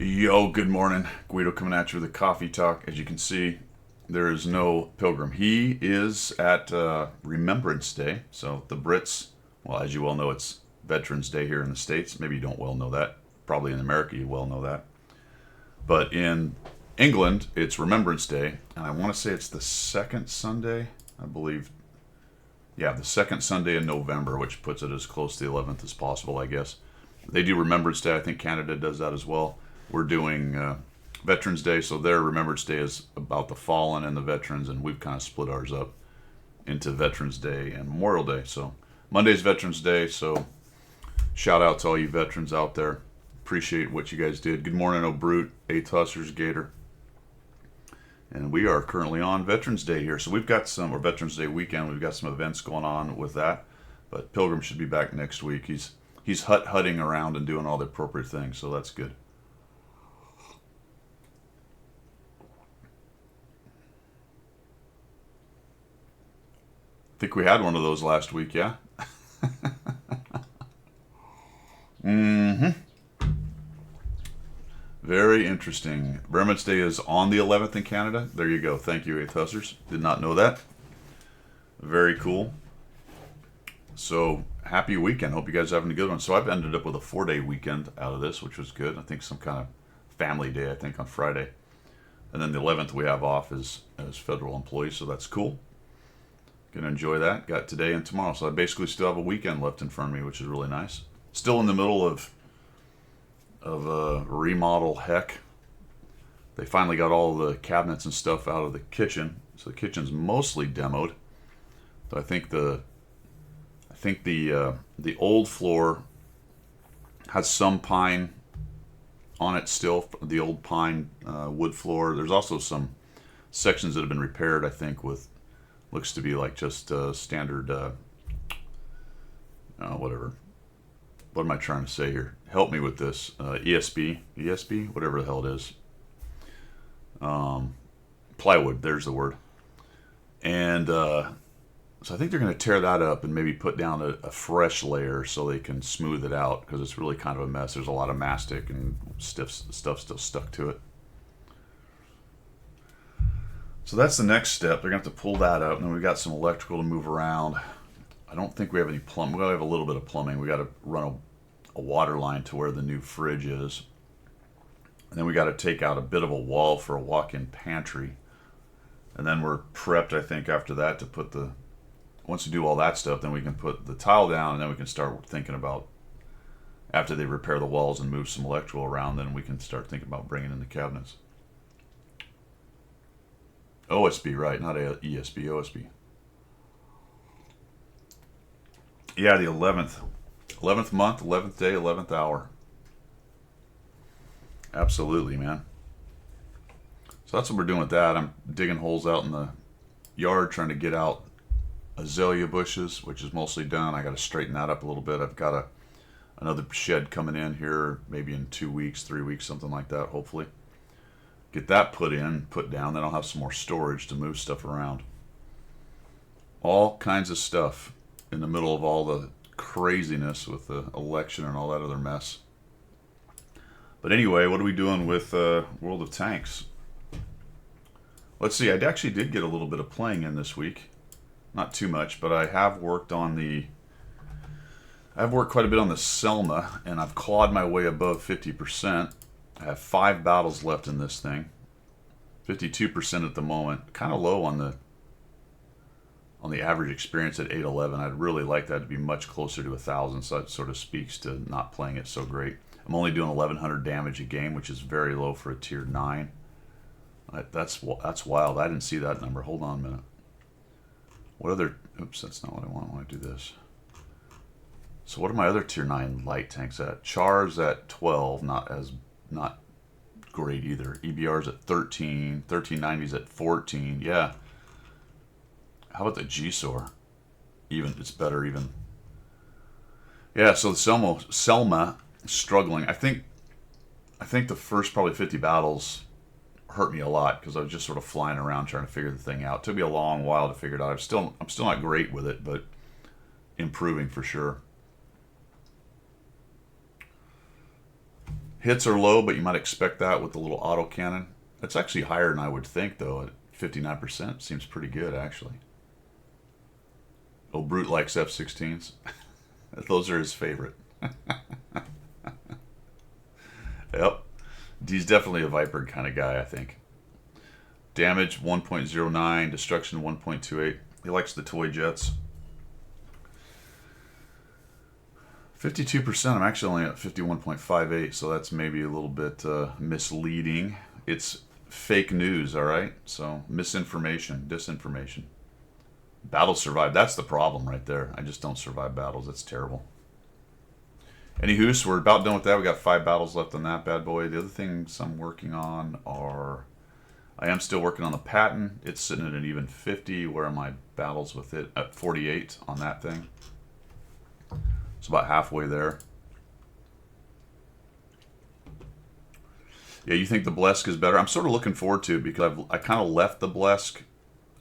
Yo, good morning. Guido coming at you with a coffee talk. As you can see, there is no Pilgrim. He is at Remembrance Day. So the Brits, well, as you well know, it's Veterans Day here in the States. Maybe you don't well know that. Probably in America, you well know that. But in England, it's Remembrance Day. And I want to say it's the second Sunday, I believe. Yeah, the second Sunday in November, which puts it as close to the 11th as possible, I guess. They do Remembrance Day. I think Canada does that as well. We're doing Veterans Day, so their Remembrance Day is about the fallen and the veterans, and we've kind of split ours up into Veterans Day and Memorial Day. So Monday's Veterans Day, so shout out to all you veterans out there. Appreciate what you guys did. Good morning, O'Brute, A Tussers, Gator. And we are currently on Veterans Day here. So we've got or Veterans Day weekend, we've got some events going on with that. But Pilgrim should be back next week. He's hutting around and doing all the appropriate things, so that's good. I think we had one of those last week, yeah? Mm-hmm. Very interesting. Remembrance Day is on the 11th in Canada. There you go. Thank you, Eighth Hussers. Did not know that. Very cool. So, happy weekend. Hope you guys are having a good one. So, I've ended up with a 4-day weekend out of this, which was good. I think some kind of family day, I think, on Friday. And then the 11th we have off as federal employees, so that's cool. Gonna enjoy that. Got today and tomorrow, so I basically still have a weekend left in front of me, which is really nice. Still in the middle of remodel heck. They finally got all the cabinets and stuff out of the kitchen, so the kitchen's mostly demoed. So I think the old floor has some pine on it still, the old pine wood floor. There's also some sections that have been repaired, I think, with looks to be like just standard whatever. What am I trying to say here? Help me with this. ESB, whatever the hell it is. Plywood, there's the word. And so I think they're going to tear that up and maybe put down a fresh layer so they can smooth it out because it's really kind of a mess. There's a lot of mastic and stiff stuff still stuck to it. So that's the next step. They're going to have to pull that up, and then we've got some electrical to move around. I don't think we have any plumbing. We got to have a little bit of plumbing. We got to run a water line to where the new fridge is. And then we got to take out a bit of a wall for a walk-in pantry. And then we're prepped, I think, after that to put once we do all that stuff, then we can put the tile down, and then we can start thinking about, after they repair the walls and move some electrical around, then we can start thinking about bringing in the cabinets. OSB, right? Not ESB, OSB. Yeah, the 11th month, 11th day, 11th hour. Absolutely, man. So that's what we're doing with that. I'm digging holes out in the yard, trying to get out azalea bushes, which is mostly done. I got to straighten that up a little bit. I've got another shed coming in here, maybe in 2 weeks, 3 weeks, something like that. Hopefully, get that put down. Then I'll have some more storage to move stuff around. All kinds of stuff in the middle of all the craziness with the election and all that other mess. But anyway, what are we doing with World of Tanks? Let's see. I actually did get a little bit of playing in this week. Not too much, but I've worked quite a bit on the Selma, and I've clawed my way above 50%. I have 5 battles left in this thing. 52% at the moment. Kind of low on the average experience at 811. I'd really like that to be much closer to 1,000, so that sort of speaks to not playing it so great. I'm only doing 1,100 damage a game, which is very low for a tier 9. That's wild. I didn't see that number. Hold on a minute. What other... Oops, that's not what I want. I want to do this. So what are my other tier 9 light tanks at? Char's at 12, not great either. EBR's at 13, 1390's at 14. Yeah. How about the G-SOR? Even it's better even. Yeah, so the Selma struggling. I think the first probably 50 battles hurt me a lot because I was just sort of flying around trying to figure the thing out. It took me a long while to figure it out. I'm still not great with it, but improving for sure. Hits are low, but you might expect that with the little auto cannon. It's actually higher than I would think, though. At 59%, seems pretty good, actually. Old Brute likes F-16s. Those are his favorite. Yep. He's definitely a Viper kind of guy, I think. Damage 1.09, destruction 1.28. He likes the toy jets. 52%, I'm actually only at 51.58, so that's maybe a little bit misleading. It's fake news, all right? So misinformation, disinformation. Battles survive. That's the problem right there. I just don't survive battles. That's terrible. Anywho, so we're about done with that. We got 5 battles left on that bad boy. The other things I'm working on are... I am still working on the Patton. It's sitting at an even 50. Where are my battles with it? At 48 on that thing. It's about halfway there. Yeah, you think the Blesk is better? I'm sort of looking forward to it because I kind of left the Blesk.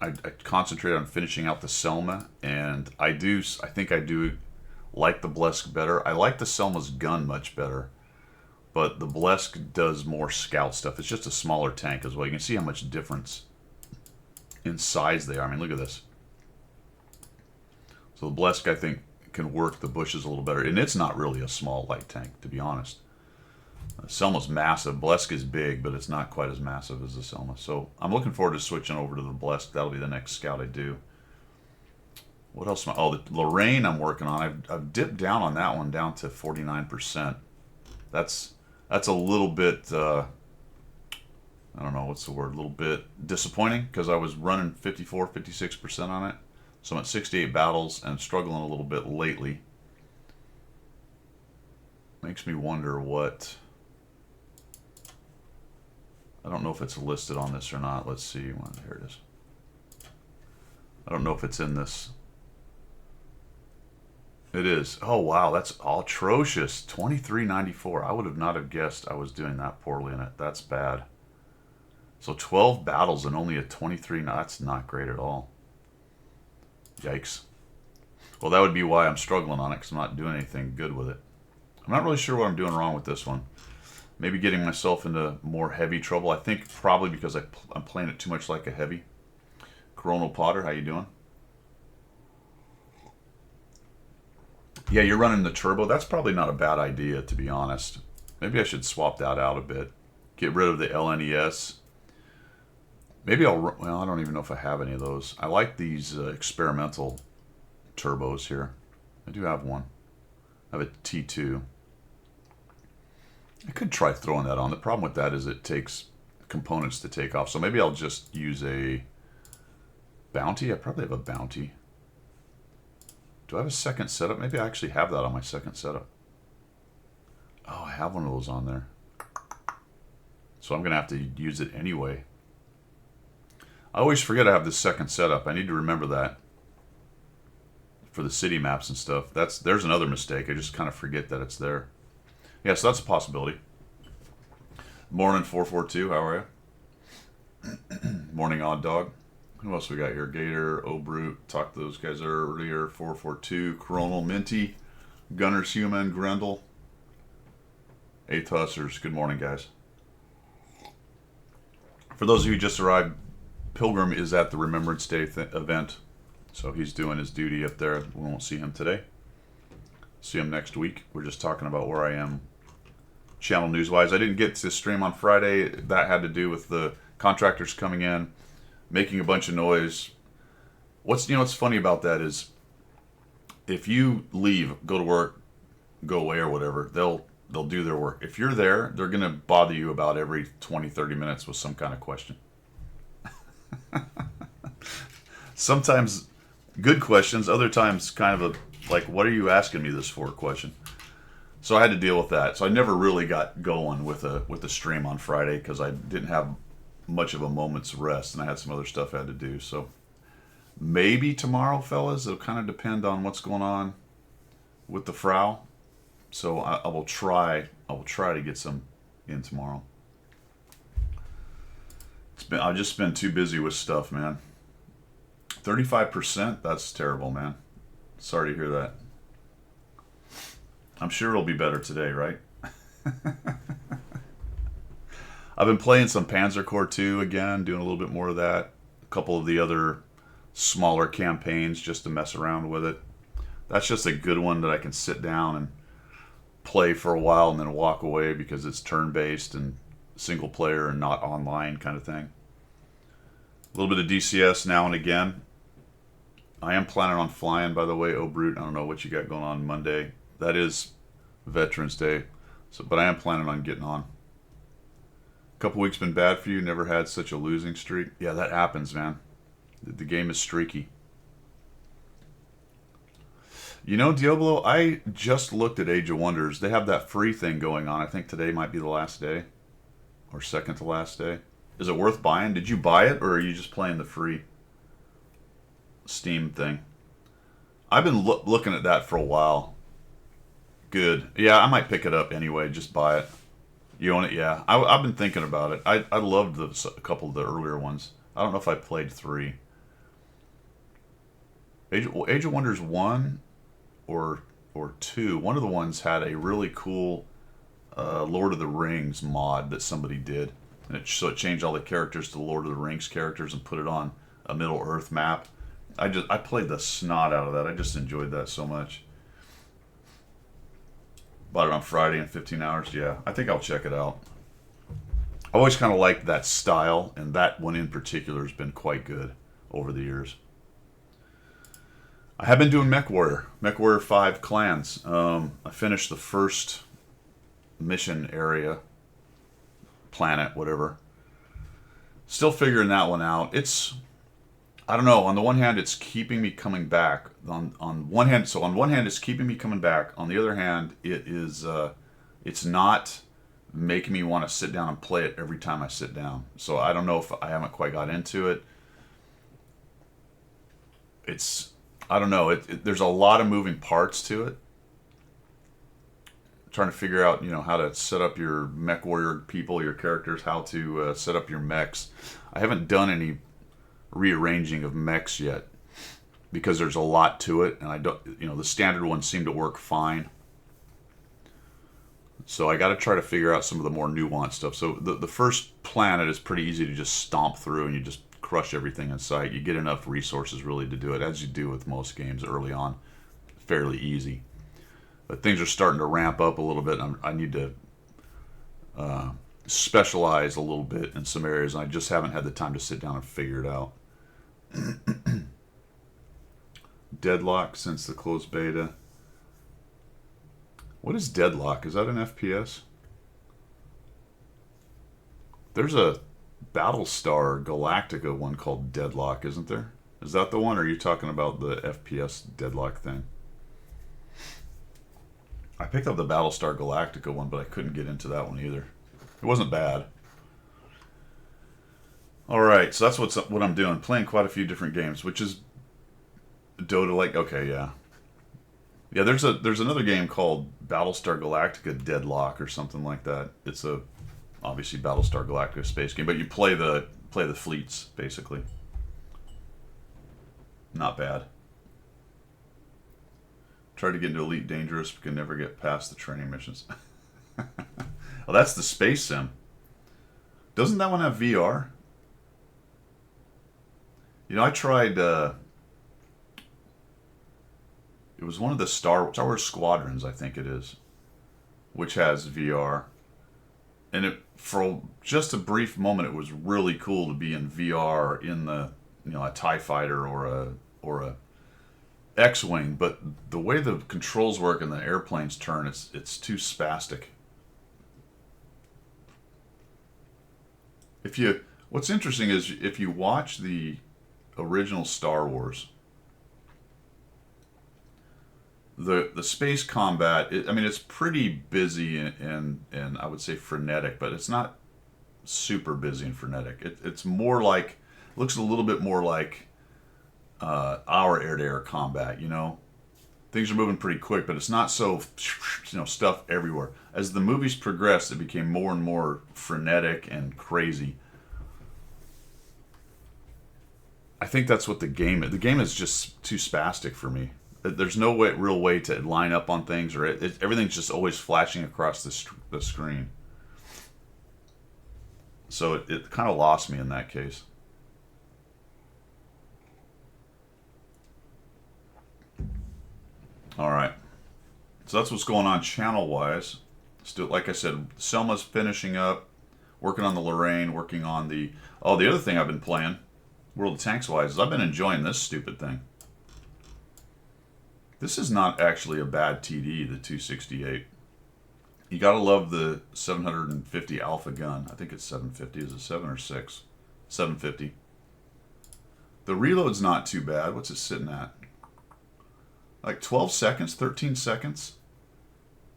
I concentrated on finishing out the Selma, and I think I do like the Blesk better. I like the Selma's gun much better, but the Blesk does more scout stuff. It's just a smaller tank as well. You can see how much difference in size they are. I mean, look at this. So the Blesk, I think, can work the bushes a little better. And it's not really a small light tank, to be honest. Selma's massive. Blesk is big, but it's not quite as massive as the Selma. So I'm looking forward to switching over to the Blesk. That'll be the next scout I do. What else? Oh, the Lorraine I'm working on. I've dipped down on that one down to 49%. That's a little bit, I don't know, what's the word? A little bit disappointing because I was running 54, 56% on it. So I'm at 68 battles and struggling a little bit lately. Makes me wonder what... I don't know if it's listed on this or not. Let's see. Well, here it is. I don't know if it's in this. It is. Oh, wow. That's atrocious. 2394. I would have not have guessed I was doing that poorly in it. That's bad. So 12 battles and only a 23. No, that's not great at all. Yikes. Well, that would be why I'm struggling on it, because I'm not doing anything good with it. I'm not really sure what I'm doing wrong with this one. Maybe getting myself into more heavy trouble. I think probably because I'm playing it too much like a heavy. Coronal Potter, how you doing? Yeah, you're running the turbo. That's probably not a bad idea, to be honest. Maybe I should swap that out a bit. Get rid of the LNES. Maybe well, I don't even know if I have any of those. I like these experimental turbos here. I do have one. I have a T2. I could try throwing that on. The problem with that is it takes components to take off. So maybe I'll just use a Bounty. I probably have a Bounty. Do I have a second setup? Maybe I actually have that on my second setup. Oh, I have one of those on there. So I'm going to have to use it anyway. I always forget I have this second setup. I need to remember that for the city maps and stuff. There's another mistake. I just kind of forget that it's there. Yeah, so that's a possibility. Morning 442, how are you? Morning Odd Dog. Who else we got here? Gator, O'Brute, talked to those guys earlier. 442, Coronal, Minty, Gunner's Human, Grendel. Eighth Hussers, good morning guys. For those of you who just arrived, Pilgrim is at the Remembrance Day event. So he's doing his duty up there. We won't see him today. See him next week. We're just talking about where I am channel news-wise. I didn't get to stream on Friday. That had to do with the contractors coming in, making a bunch of noise. What's funny about that is if you leave, go to work, go away or whatever, they'll do their work. If you're there, they're going to bother you about every 20, 30 minutes with some kind of question. Sometimes good questions, other times kind of a, like, what are you asking me this for question. So I had to deal with that. So I never really got going with a stream on Friday because I didn't have much of a moment's rest and I had some other stuff I had to do. So maybe tomorrow, fellas. It'll kind of depend on what's going on with the Frau. So I will try to get some in tomorrow. I've just been too busy with stuff, man. 35%? That's terrible, man. Sorry to hear that. I'm sure it'll be better today, right? I've been playing some Panzer Corps 2 again, doing a little bit more of that. A couple of the other smaller campaigns just to mess around with it. That's just a good one that I can sit down and play for a while and then walk away because it's turn-based and single player and not online kind of thing. A little bit of DCS now and again. I am planning on flying, by the way. Oh, Brute, I don't know what you got going on Monday. That is Veterans Day, but I am planning on getting on. A couple weeks been bad for you. Never had such a losing streak. Yeah, that happens, man. The game is streaky. You know, Diablo, I just looked at Age of Wonders. They have that free thing going on. I think today might be the last day, or second to last day. Is it worth buying? Did you buy it, or are you just playing the free Steam thing? I've been looking at that for a while. Good. Yeah, I might pick it up anyway. Just buy it. You own it? Yeah. I've been thinking about it. I loved a couple of the earlier ones. I don't know if I played 3. Age of Wonders 1 or 2. One of the ones had a really cool Lord of the Rings mod that somebody did. And so it changed all the characters to Lord of the Rings characters and put it on a Middle Earth map. I played the snot out of that. I just enjoyed that so much. Bought it on Friday in 15 hours. Yeah, I think I'll check it out. I always kind of liked that style, and that one in particular has been quite good over the years. I have been doing MechWarrior 5 Clans. I finished the first mission area, planet, whatever. Still figuring that one out. I don't know. On the one hand, it's keeping me coming back. On one hand, it's keeping me coming back. On the other hand, it's not making me want to sit down and play it every time I sit down. So I don't know if I haven't quite got into it. I don't know. There's a lot of moving parts to it. Trying to figure out, how to set up your MechWarrior people, your characters, how to set up your mechs. I haven't done any rearranging of mechs yet because there's a lot to it, and I don't. The standard ones seem to work fine. So I got to try to figure out some of the more nuanced stuff. So the first planet is pretty easy to just stomp through, and you just crush everything in sight. You get enough resources really to do it, as you do with most games early on. Fairly easy. But things are starting to ramp up a little bit, and I need to specialize a little bit in some areas, and I just haven't had the time to sit down and figure it out. Deadlock since the closed beta. What is Deadlock? Is that an FPS? There's a Battlestar Galactica one called Deadlock, isn't there? Is that the one, or are you talking about the FPS Deadlock thing? I picked up the Battlestar Galactica one, but I couldn't get into that one either. It wasn't bad. Alright, so that's what I'm doing. Playing quite a few different games, which is Dota-like. Okay, yeah. Yeah, there's another game called Battlestar Galactica Deadlock or something like that. It's obviously Battlestar Galactica space game, but you play the fleets, basically. Not bad. Tried to get into Elite Dangerous, but can never get past the training missions. Oh, that's the space sim. Doesn't that one have VR? I tried. It was one of the Star Wars Squadrons, I think it is, which has VR. And for just a brief moment, it was really cool to be in VR in the a TIE fighter or a X-wing. But the way the controls work and the airplanes turn, it's too spastic. What's interesting is if you watch the original Star Wars, the space combat, it's pretty busy and I would say frenetic, but it's not super busy and frenetic. It's more like, looks a little bit more like our air-to-air combat. Things are moving pretty quick, but it's not so stuff everywhere. As the movies progressed, it became more and more frenetic and crazy. I think that's what the game is. The game is just too spastic for me. There's no real way to line up on things, or everything's just always flashing across the screen. So it kind of lost me in that case. All right. So that's what's going on channel-wise. Still, like I said, Selma's finishing up, working on the Lorraine, working on the... Oh, the other thing I've been playing, World of Tanks-wise, is I've been enjoying this stupid thing. This is not actually a bad TD, the 268. You gotta love the 750 Alpha gun. I think it's 750. Is it 7 or 6? 750. The reload's not too bad. What's it sitting at? Like 12 seconds, 13 seconds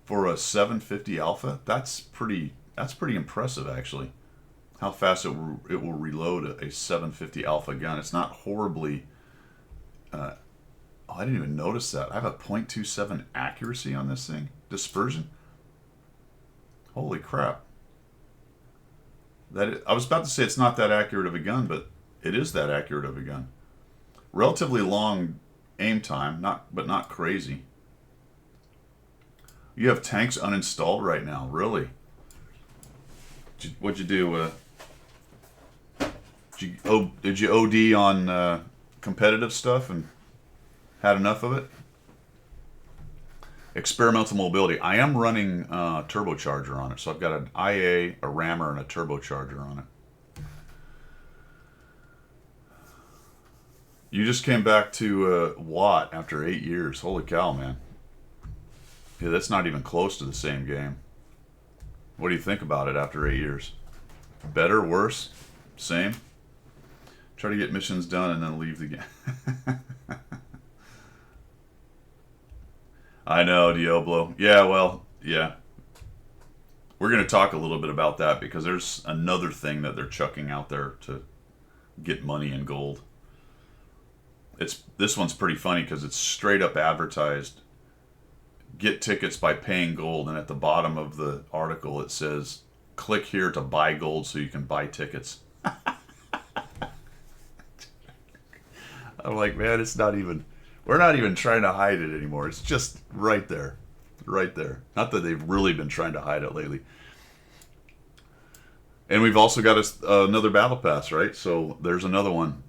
for a 750 Alpha. That's pretty impressive, actually. How fast it will reload a 750 Alpha gun. It's not horribly... oh, I didn't even notice that. I have a .27 accuracy on this thing. Dispersion. Holy crap. I was about to say it's not that accurate of a gun, but it is that accurate of a gun. Relatively long aim time, but not crazy. You have tanks uninstalled right now, really? What'd you do? Did you OD on competitive stuff and had enough of it? Experimental mobility. I am running turbocharger on it, so I've got an IA, a rammer, and a turbocharger on it. You just came back to Watt after 8 years. Holy cow, man. Yeah, that's not even close to the same game. What do you think about it after 8 years? Better, worse, same? Try to get missions done and then leave the game. I know, Diablo. Yeah, well, yeah. We're going to talk a little bit about that because there's another thing that they're chucking out there to get money and gold. This one's pretty funny because it's straight up advertised. Get tickets by paying gold, and at the bottom of the article it says, click here to buy gold so you can buy tickets. I'm like, man, we're not even trying to hide it anymore. It's just right there. Right there. Not that they've really been trying to hide it lately. And we've also got another battle pass, right? So there's another one.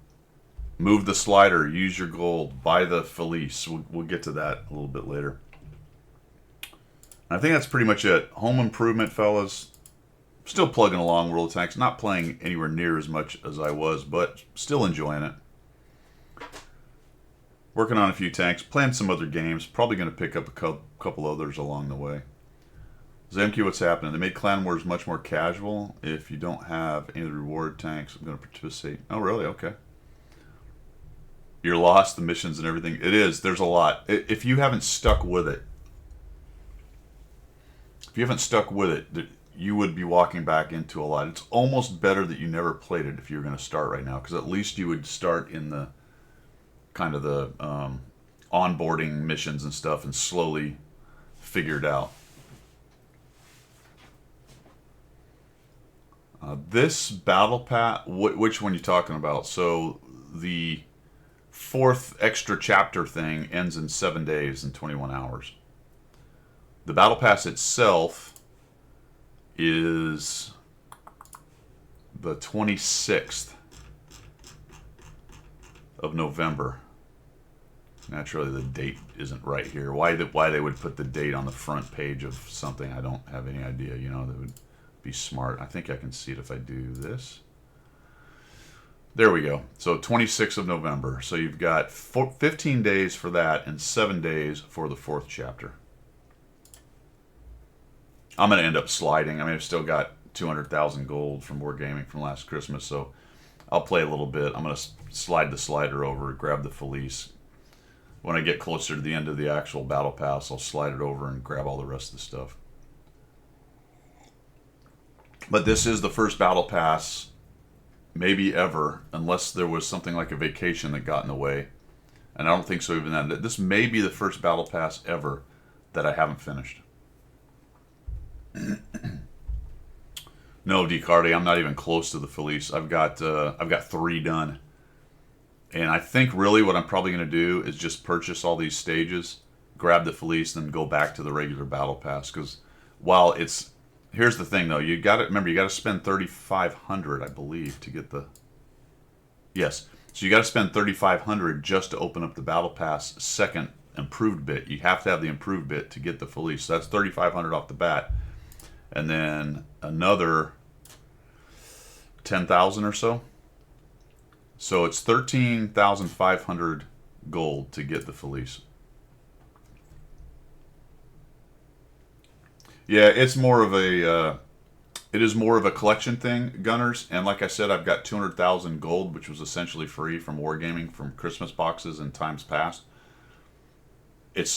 Move the slider, use your gold, buy the Felice. We'll get to that a little bit later. I think that's pretty much it. Home improvement, fellas. Still plugging along World of Tanks. Not playing anywhere near as much as I was, but still enjoying it. Working on a few tanks. Playing some other games. Probably going to pick up a couple others along the way. Zemke, what's happening? They made Clan Wars much more casual. If you don't have any of the reward tanks, I'm going to participate. Oh, really? Okay. You're lost, the missions and everything. It is. There's a lot. If you haven't stuck with it, you would be walking back into a lot. It's almost better that you never played it if you were going to start right now, because at least you would start in the kind of the onboarding missions and stuff and slowly figure it out. This battle pass, which one are you talking about? So the 4th extra chapter thing ends in 7 days and 21 hours. The battle pass itself is the 26th of November. Naturally, the date isn't right here. Why they would put the date on the front page of something, I don't have any idea. You know, that would be smart. I think I can see it if I do this. There we go. So 26th of November. So you've got 15 days for that and 7 days for the 4th chapter. I'm going to end up sliding. I mean, I've still got 200,000 gold from Wargaming from last Christmas, so I'll play a little bit. I'm going to slide the slider over, grab the Felice. When I get closer to the end of the actual battle pass, I'll slide it over and grab all the rest of the stuff. But this is the first battle pass, maybe ever, unless there was something like a vacation that got in the way. And I don't think so even then. This may be the first battle pass ever that I haven't finished. No, DCardi, I'm not even close to the Felice. I've got 3 done. And I think really what I'm probably going to do is just purchase all these stages, grab the Felice, then go back to the regular battle pass. Because while it's, here's the thing though, you got to remember, you got to spend 3,500, I believe, to get the, yes. So you got to spend 3,500 just to open up the battle pass second improved bit. You have to have the improved bit to get the Felice. So that's 3,500 off the bat, and then another 10,000 or so. So it's 13,500 gold to get the Felice. Yeah, it's more of a it is more of a collection thing, Gunners. And like I said, I've got 200,000 gold, which was essentially free from Wargaming from Christmas boxes in times past. It's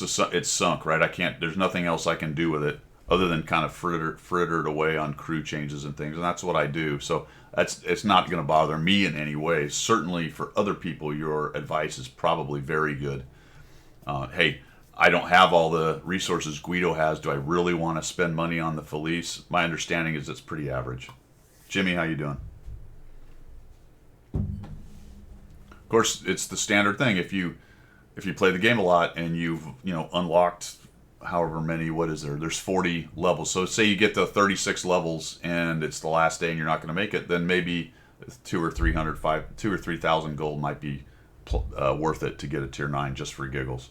sunk, right? I can't. There's nothing else I can do with it other than kind of fritter it away on crew changes and things, and that's what I do. So it's not going to bother me in any way. Certainly for other people, your advice is probably very good. Hey, I don't have all the resources Guido has. Do I really want to spend money on the Felice? My understanding is it's pretty average. Jimmy, how you doing? Of course, it's the standard thing. If you play the game a lot and you've unlocked however many, what is there? There's 40 levels. So say you get to 36 levels and it's the last day and you're not going to make it, then maybe 2 or 3,000 gold might be worth it to get a tier 9 just for giggles.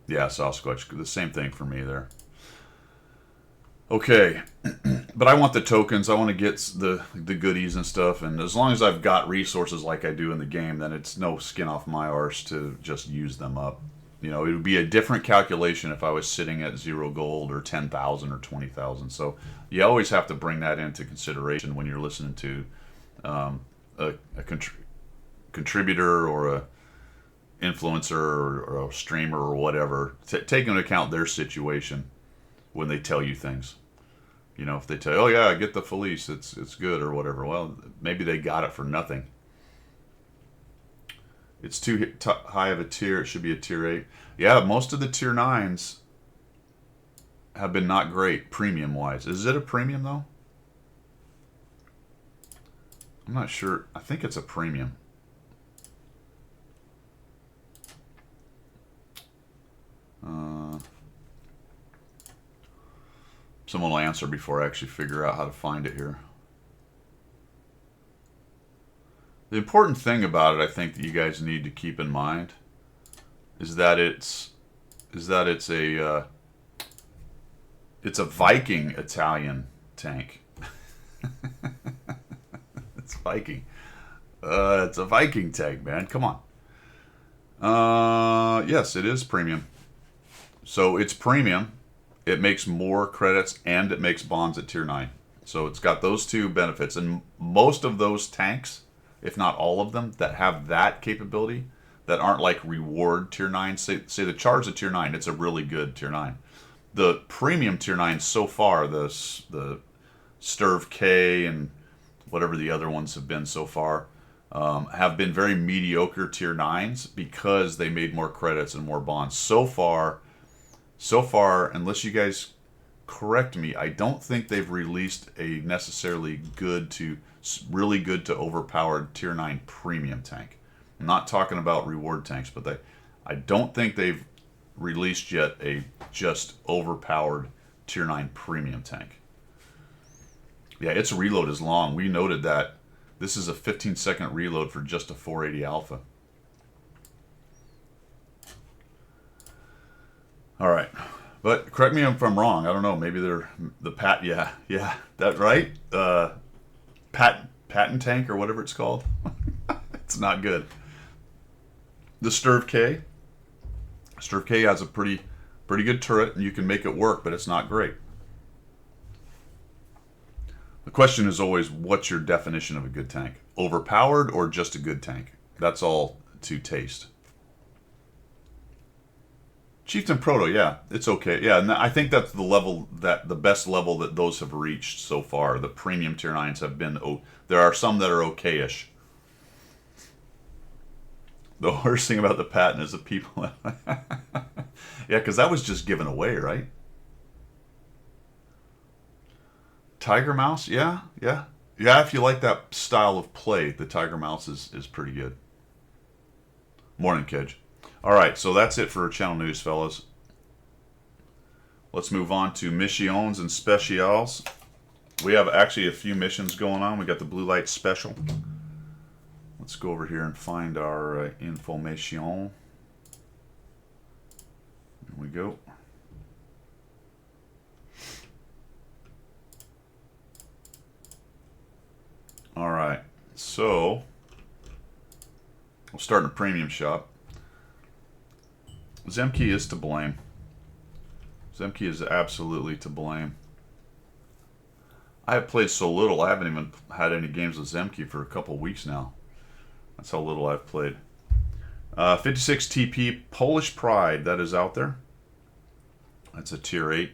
Yeah, Sasquatch, the same thing for me there. Okay, but I want the tokens. I want to get the goodies and stuff, and as long as I've got resources like I do in the game, then it's no skin off my arse to just use them up. It would be a different calculation if I was sitting at 0 gold or 10,000 or 20,000. So you always have to bring that into consideration when you're listening to a contributor or a influencer or a streamer or whatever. Take into account their situation when they tell you things. If they tell you, oh yeah, get the Felice, it's good or whatever. Well, maybe they got it for nothing. It's too high of a tier. It should be a tier 8. Yeah, most of the tier 9s have been not great premium wise. Is it a premium though? I'm not sure. I think it's a premium. Someone will answer before I actually figure out how to find it here. The important thing about it, I think, that you guys need to keep in mind is that it's a Viking Italian tank. It's Viking. It's a Viking tank, man. Come on. Yes, it is premium. So it's premium. It makes more credits and it makes bonds at tier 9. So it's got those two benefits. And most of those tanks, if not all of them, that have that capability, that aren't like reward tier 9, say the Char's a tier 9, it's a really good tier 9. The premium tier 9 so far, the Sturv K and whatever the other ones have been so far, have been very mediocre tier 9s because they made more credits and more bonds. So far, unless you guys correct me, I don't think they've released a necessarily really good to overpowered tier 9 premium tank. I'm not talking about reward tanks, but I don't think they've released yet a just overpowered tier 9 premium tank. Yeah, its reload is long. We noted that. This is a 15-second reload for just a 480 alpha. All right, but correct me if I'm wrong. I don't know. Maybe they're yeah, that right? Patent tank or whatever it's called. It's not good. The Sturv K has a pretty good turret, and you can make it work, but it's not great. The question is always, what's your definition of a good tank? Overpowered or just a good tank? That's all to taste. Chieftain Proto, yeah, it's okay. Yeah, and I think that's the best level that those have reached so far. The premium tier 9s have been, there are some that are okay-ish. The worst thing about the patent is the people, yeah, because that was just given away, right? Tiger Mouse, yeah. Yeah, if you like that style of play, the Tiger Mouse is pretty good. Morning, Kedge. All right, so that's it for channel news, fellas. Let's move on to missions and specials. We have actually a few missions going on. We got the Blue Light Special. Let's go over here and find our information. Here we go. All right, so we'll start in a premium shop. Zemke is to blame. Zemke is absolutely to blame. I have played so little, I haven't even had any games with Zemke for a couple weeks now. That's how little I've played. 56 TP Polish Pride, that is out there. That's a tier 8.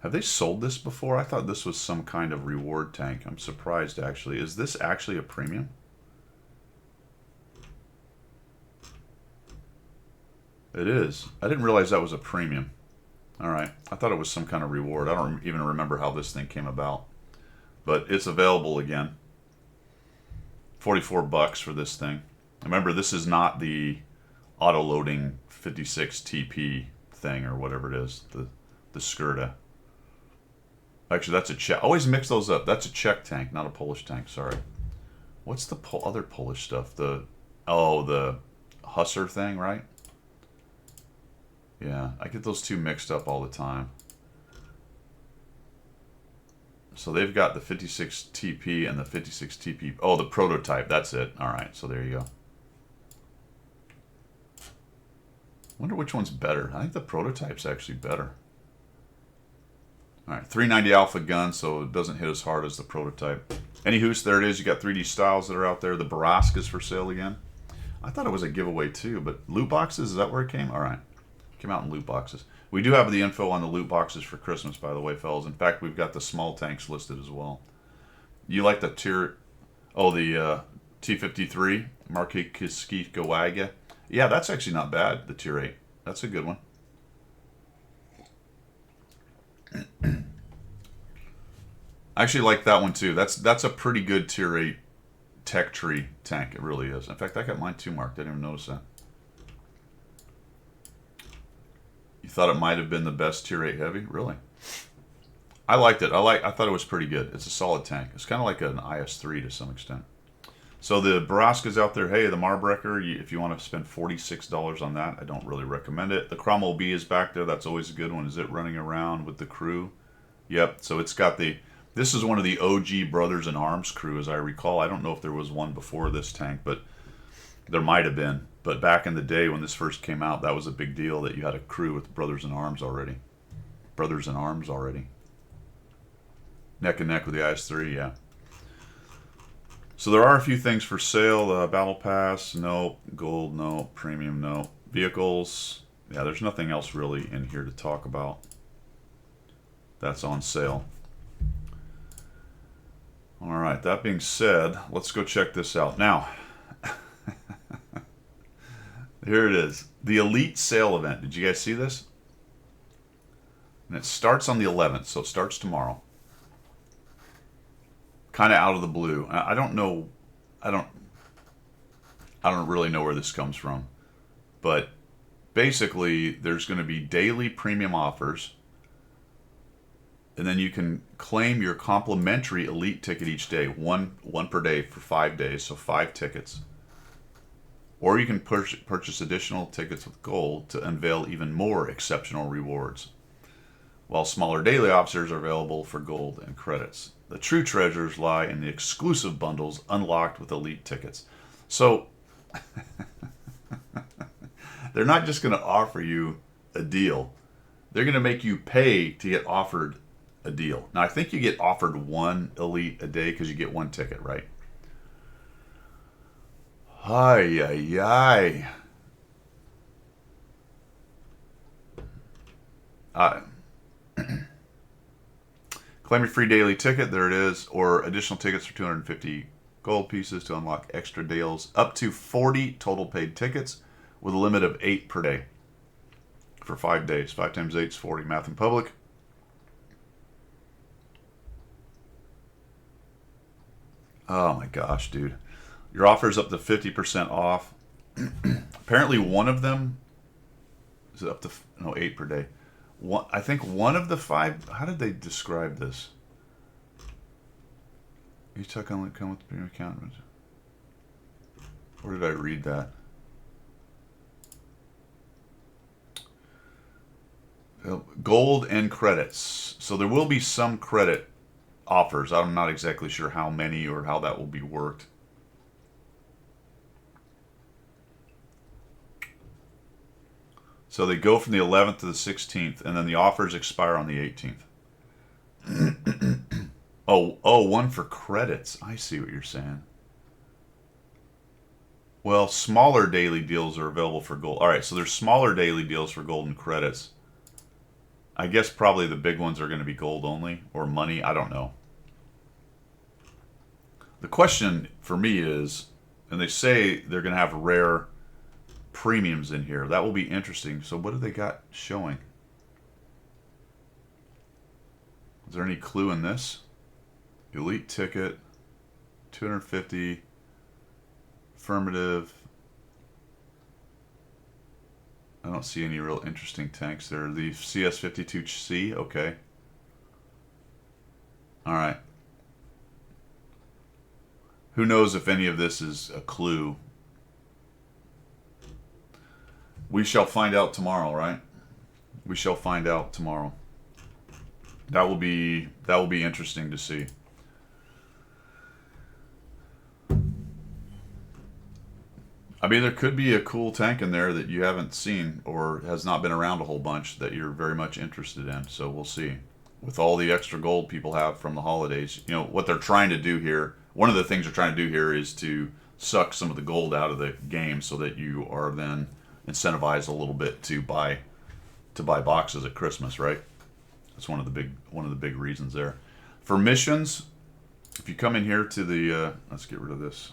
Have they sold this before? I thought this was some kind of reward tank. I'm surprised, actually. Is this actually a premium? It is. I didn't realize that was a premium. Alright. I thought it was some kind of reward. I don't even remember how this thing came about. But it's available again. 44 bucks for this thing. Remember, this is not the auto-loading 56 TP thing or whatever it is. The Skirta. Actually, that's a Czech. I always mix those up. That's a Czech tank, not a Polish tank. Sorry. What's the other Polish stuff? The Hussar thing, right? Yeah, I get those two mixed up all the time. So they've got the 56 TP and the 56 TP. Oh, the prototype. That's it. All right, so there you go. Wonder which one's better. I think the prototype's actually better. All right, 390 alpha gun, so it doesn't hit as hard as the prototype. Anywho, there it is. You got 3D styles that are out there. The Baraska's for sale again. I thought it was a giveaway too, but loot boxes, is that where it came? All right, came out in loot boxes. We do have the info on the loot boxes for Christmas, by the way, fellas. In fact, we've got the small tanks listed as well. You like the tier? Oh, the T-53 Marquis Gawaga. Yeah, that's actually not bad. The tier 8. That's a good one. I actually like that one too. That's a pretty good tier 8 tech tree tank. It really is. In fact, I got mine too marked. I didn't even notice that. You thought it might have been the best tier 8 heavy? Really? I liked it. I thought it was pretty good. It's a solid tank. It's kind of like an IS-3 to some extent. So the Baraska's out there. Hey, the Marbrecher, if you want to spend $46 on that, I don't really recommend it. The Cromwell B is back there. That's always a good one. Is it running around with the crew? Yep. So it's got the... This is one of the OG Brothers in Arms crew, as I recall. I don't know if there was one before this tank, but there might have been. But back in the day when this first came out, that was a big deal that you had a crew with Brothers in Arms already. Brothers in Arms already. Neck and neck with the IS-3, yeah. So there are a few things for sale. Battle Pass, no. Gold, no. Premium, no. Vehicles, yeah, there's nothing else really in here to talk about. That's on sale. All right, that being said, let's go check this out. Now, here it is. The Elite Sale Event. Did you guys see this? And it starts on the 11th, so it starts tomorrow. Kind of out of the blue. I don't know. I don't really know where this comes from. But basically, there's going to be daily premium offers. And then you can claim your complimentary Elite ticket each day. One per day for 5 days, so 5 tickets. Or you can purchase additional tickets with gold to unveil even more exceptional rewards. While smaller daily offers are available for gold and credits. The true treasures lie in the exclusive bundles unlocked with Elite tickets. So, they're not just going to offer you a deal. They're going to make you pay to get offered a deal. Now, I think you get offered 1 Elite a day because you get 1 ticket, right? Ay, ay, ay. Claim your free daily ticket. There it is. Or additional tickets for 250 gold pieces to unlock extra deals. Up to 40 total paid tickets with a limit of 8 per day. For 5 days. 5 times 8 is 40. Math in public. Oh my gosh, dude. Your offer's up to 50% off. Apparently one of them is it up to no 8 per day. One, I think one of the 5, how did they describe this? Each tuck only come with the premium account. Where did I read that? Gold and credits. So there will be some credit offers. I'm not exactly sure how many or how that will be worked. So they go from the 11th to the 16th, and then the offers expire on the 18th. One for credits. I see what you're saying. Well, smaller daily deals are available for gold. All right, so there's smaller daily deals for golden credits. I guess probably the big ones are going to be gold only or money. I don't know. The question for me is, and they say they're going to have rare premiums in here. That will be interesting. So what do they got showing? Is there any clue in this? Elite ticket, 250, affirmative. I don't see any real interesting tanks there. The CS52C, okay. All right. Who knows if any of this is a clue? We shall find out tomorrow, right? We shall find out tomorrow. That will be interesting to see. I mean, there could be a cool tank in there that you haven't seen or has not been around a whole bunch that you're very much interested in. So we'll see. With all the extra gold people have from the holidays, you know, what they're trying to do here, one of the things they're trying to do here is to suck some of the gold out of the game so that you are then incentivized a little bit to buy boxes at Christmas, right? That's one of the big reasons there. For missions, if you come in here to the let's get rid of this.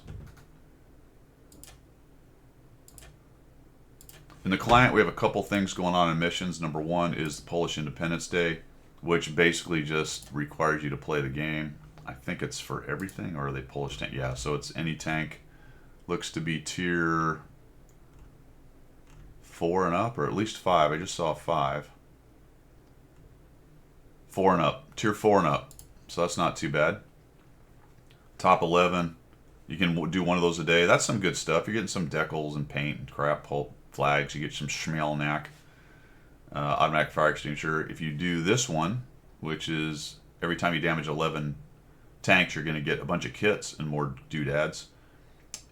In the client, we have a couple things going on in missions. Number one is the Polish Independence Day, which basically just requires you to play the game. I think it's for everything, or are they Polish tank? Yeah, so it's any tank. Looks to be tier 4 and up, or at least 5. I just saw 5. 4 and up. Tier 4 and up. So that's not too bad. Top 11. You can do one of those a day. That's some good stuff. You're getting some decals and paint and crap, pulp, flags. You get some Schmelnack. Automatic fire extinguisher. If you do this one, which is every time you damage 11 tanks, you're going to get a bunch of kits and more doodads.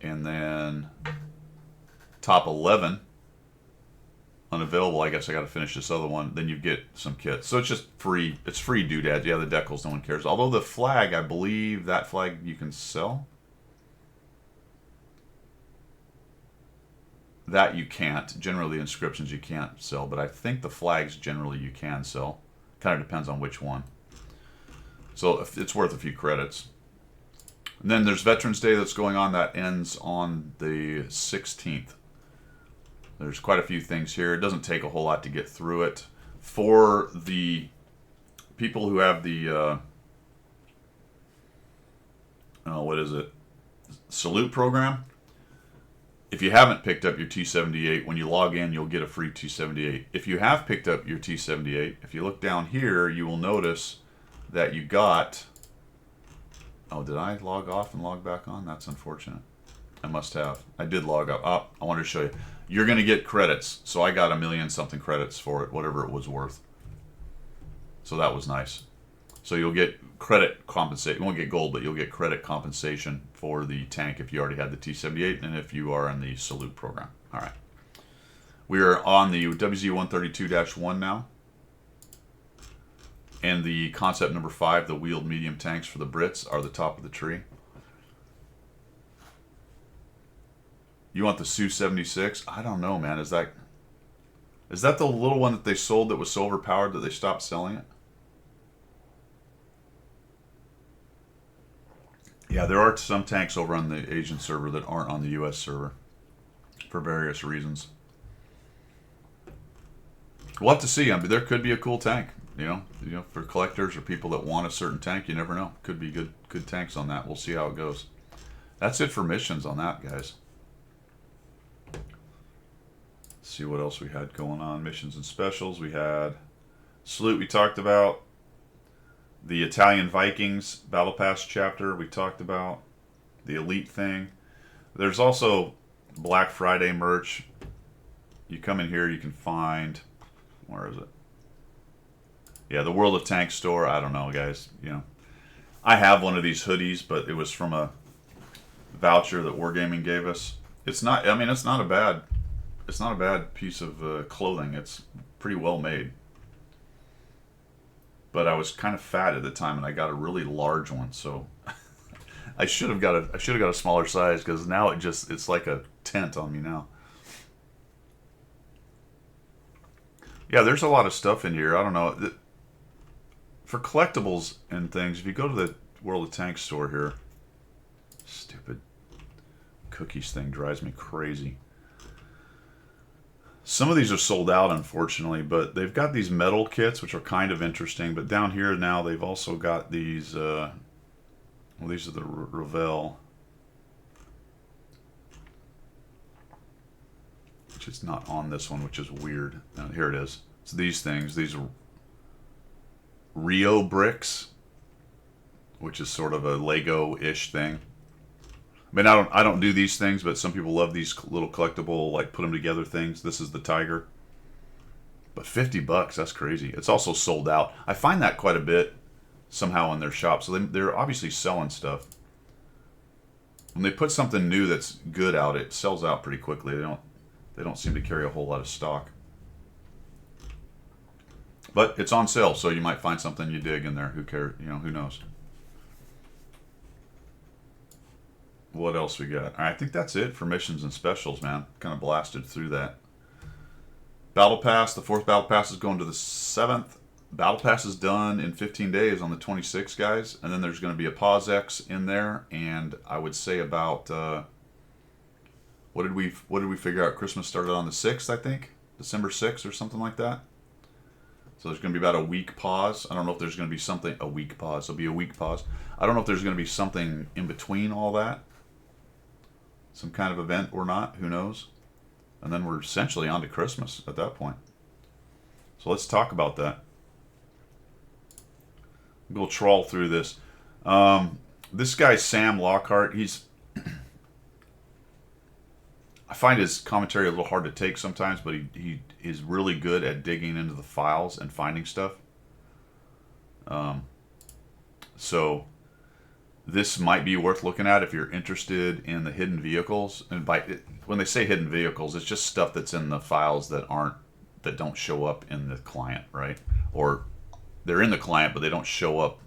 And then top 11 unavailable. I guess I got to finish this other one. Then you get some kits. So it's just free. It's free doodads. Yeah, the decals, no one cares. Although the flag, I believe that flag you can sell. That you can't. Generally, the inscriptions you can't sell, but I think the flags generally you can sell. Kind of depends on which one. So it's worth a few credits. And then there's Veterans Day that's going on. That ends on the 16th. There's quite a few things here. It doesn't take a whole lot to get through it. For the people who have the, what is it? Salute program. If you haven't picked up your T78, when you log in, you'll get a free T78. If you have picked up your T78, if you look down here, you will notice that you got... Oh, did I log off and log back on? That's unfortunate. I must have. I did log up. Oh, I wanted to show you. You're going to get credits. So I got 1,000,000-something credits for it, whatever it was worth. So that was nice. So you'll get credit compensation. You won't get gold, but you'll get credit compensation for the tank if you already had the T78 and if you are in the Salute program. All right. We are on the WZ-132-1 now. And the concept number 5, the wheeled medium tanks for the Brits, are the top of the tree. You want the Su-76? I don't know, man. Is that the little one that they sold that was so overpowered that they stopped selling it? Yeah, there are some tanks over on the Asian server that aren't on the US server for various reasons. We'll have to see. I mean, there could be a cool tank, you know, for collectors or people that want a certain tank. You never know. Could be good good tanks on that. We'll see how it goes. That's it for missions on that, guys. Let's see what else we had going on. Missions and specials. We had Salute we talked about. The Italian Vikings Battle Pass chapter we talked about. The Elite thing. There's also Black Friday merch. You come in here, you can find... Where is it? Yeah, the World of Tanks store. I don't know, guys. You know, I have one of these hoodies, but it was from a voucher that Wargaming gave us. It's not. I mean, it's not a bad piece of clothing. It's pretty well made. But I was kind of fat at the time, and I got a really large one. So I should have got a smaller size, because now it's like a tent on me now. Yeah, there's a lot of stuff in here. I don't know. For collectibles and things, if you go to the World of Tanks store here, stupid cookies thing drives me crazy. Some of these are sold out, unfortunately, but they've got these metal kits, which are kind of interesting. But down here now, they've also got these, well, these are the Revell, which is not on this one, which is weird. Here it is. It's these things. These are Rio bricks, which is sort of a Lego-ish thing. I mean, I don't do these things, but some people love these little collectible, like, put them together things. This is the Tiger. But $50, that's crazy. It's also sold out. I find that quite a bit somehow in their shop. So they're obviously selling stuff. When they put something new that's good out, it sells out pretty quickly. They don't seem to carry a whole lot of stock. But it's on sale, so you might find something you dig in there. Who cares? You know, who knows? What else we got? All right, I think that's it for missions and specials, man. Kind of blasted through that. Battle Pass, the 4th Battle Pass is going to the 7th. Battle Pass is done in 15 days on the 26th, guys. And then there's going to be a POSX in there. And I would say about, what did we figure out? Christmas started on the 6th, I think. December 6th or something like that. So there's going to be about a week pause. I don't know if there's going to be something, a week pause. There'll be a week pause. I don't know if there's going to be something in between all that. Some kind of event or not, who knows? And then we're essentially on to Christmas at that point. So let's talk about that. We'll trawl through this. This guy, Sam Lockhart, I find his commentary a little hard to take sometimes, but he is really good at digging into the files and finding stuff. So this might be worth looking at if you're interested in the hidden vehicles. And when they say hidden vehicles, it's just stuff that's in the files that don't show up in the client, right? Or they're in the client, but they don't show up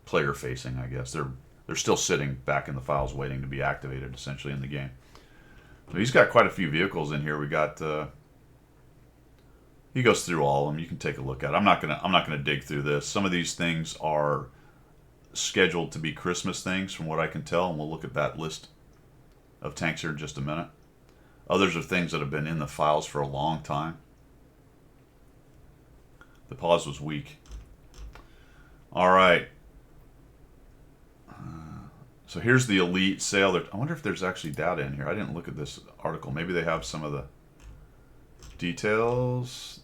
player facing, I guess. They're still sitting back in the files waiting to be activated, essentially, in the game. So he's got quite a few vehicles in here. We got he goes through all of them. You can take a look at it. I'm not gonna dig through this. Some of these things are scheduled to be Christmas things, from what I can tell, and we'll look at that list of tanks here in just a minute. Others are things that have been in the files for a long time. The pause was weak. All right. So here's the Elite sale. I wonder if there's actually data in here. I didn't look at this article. Maybe they have some of the details.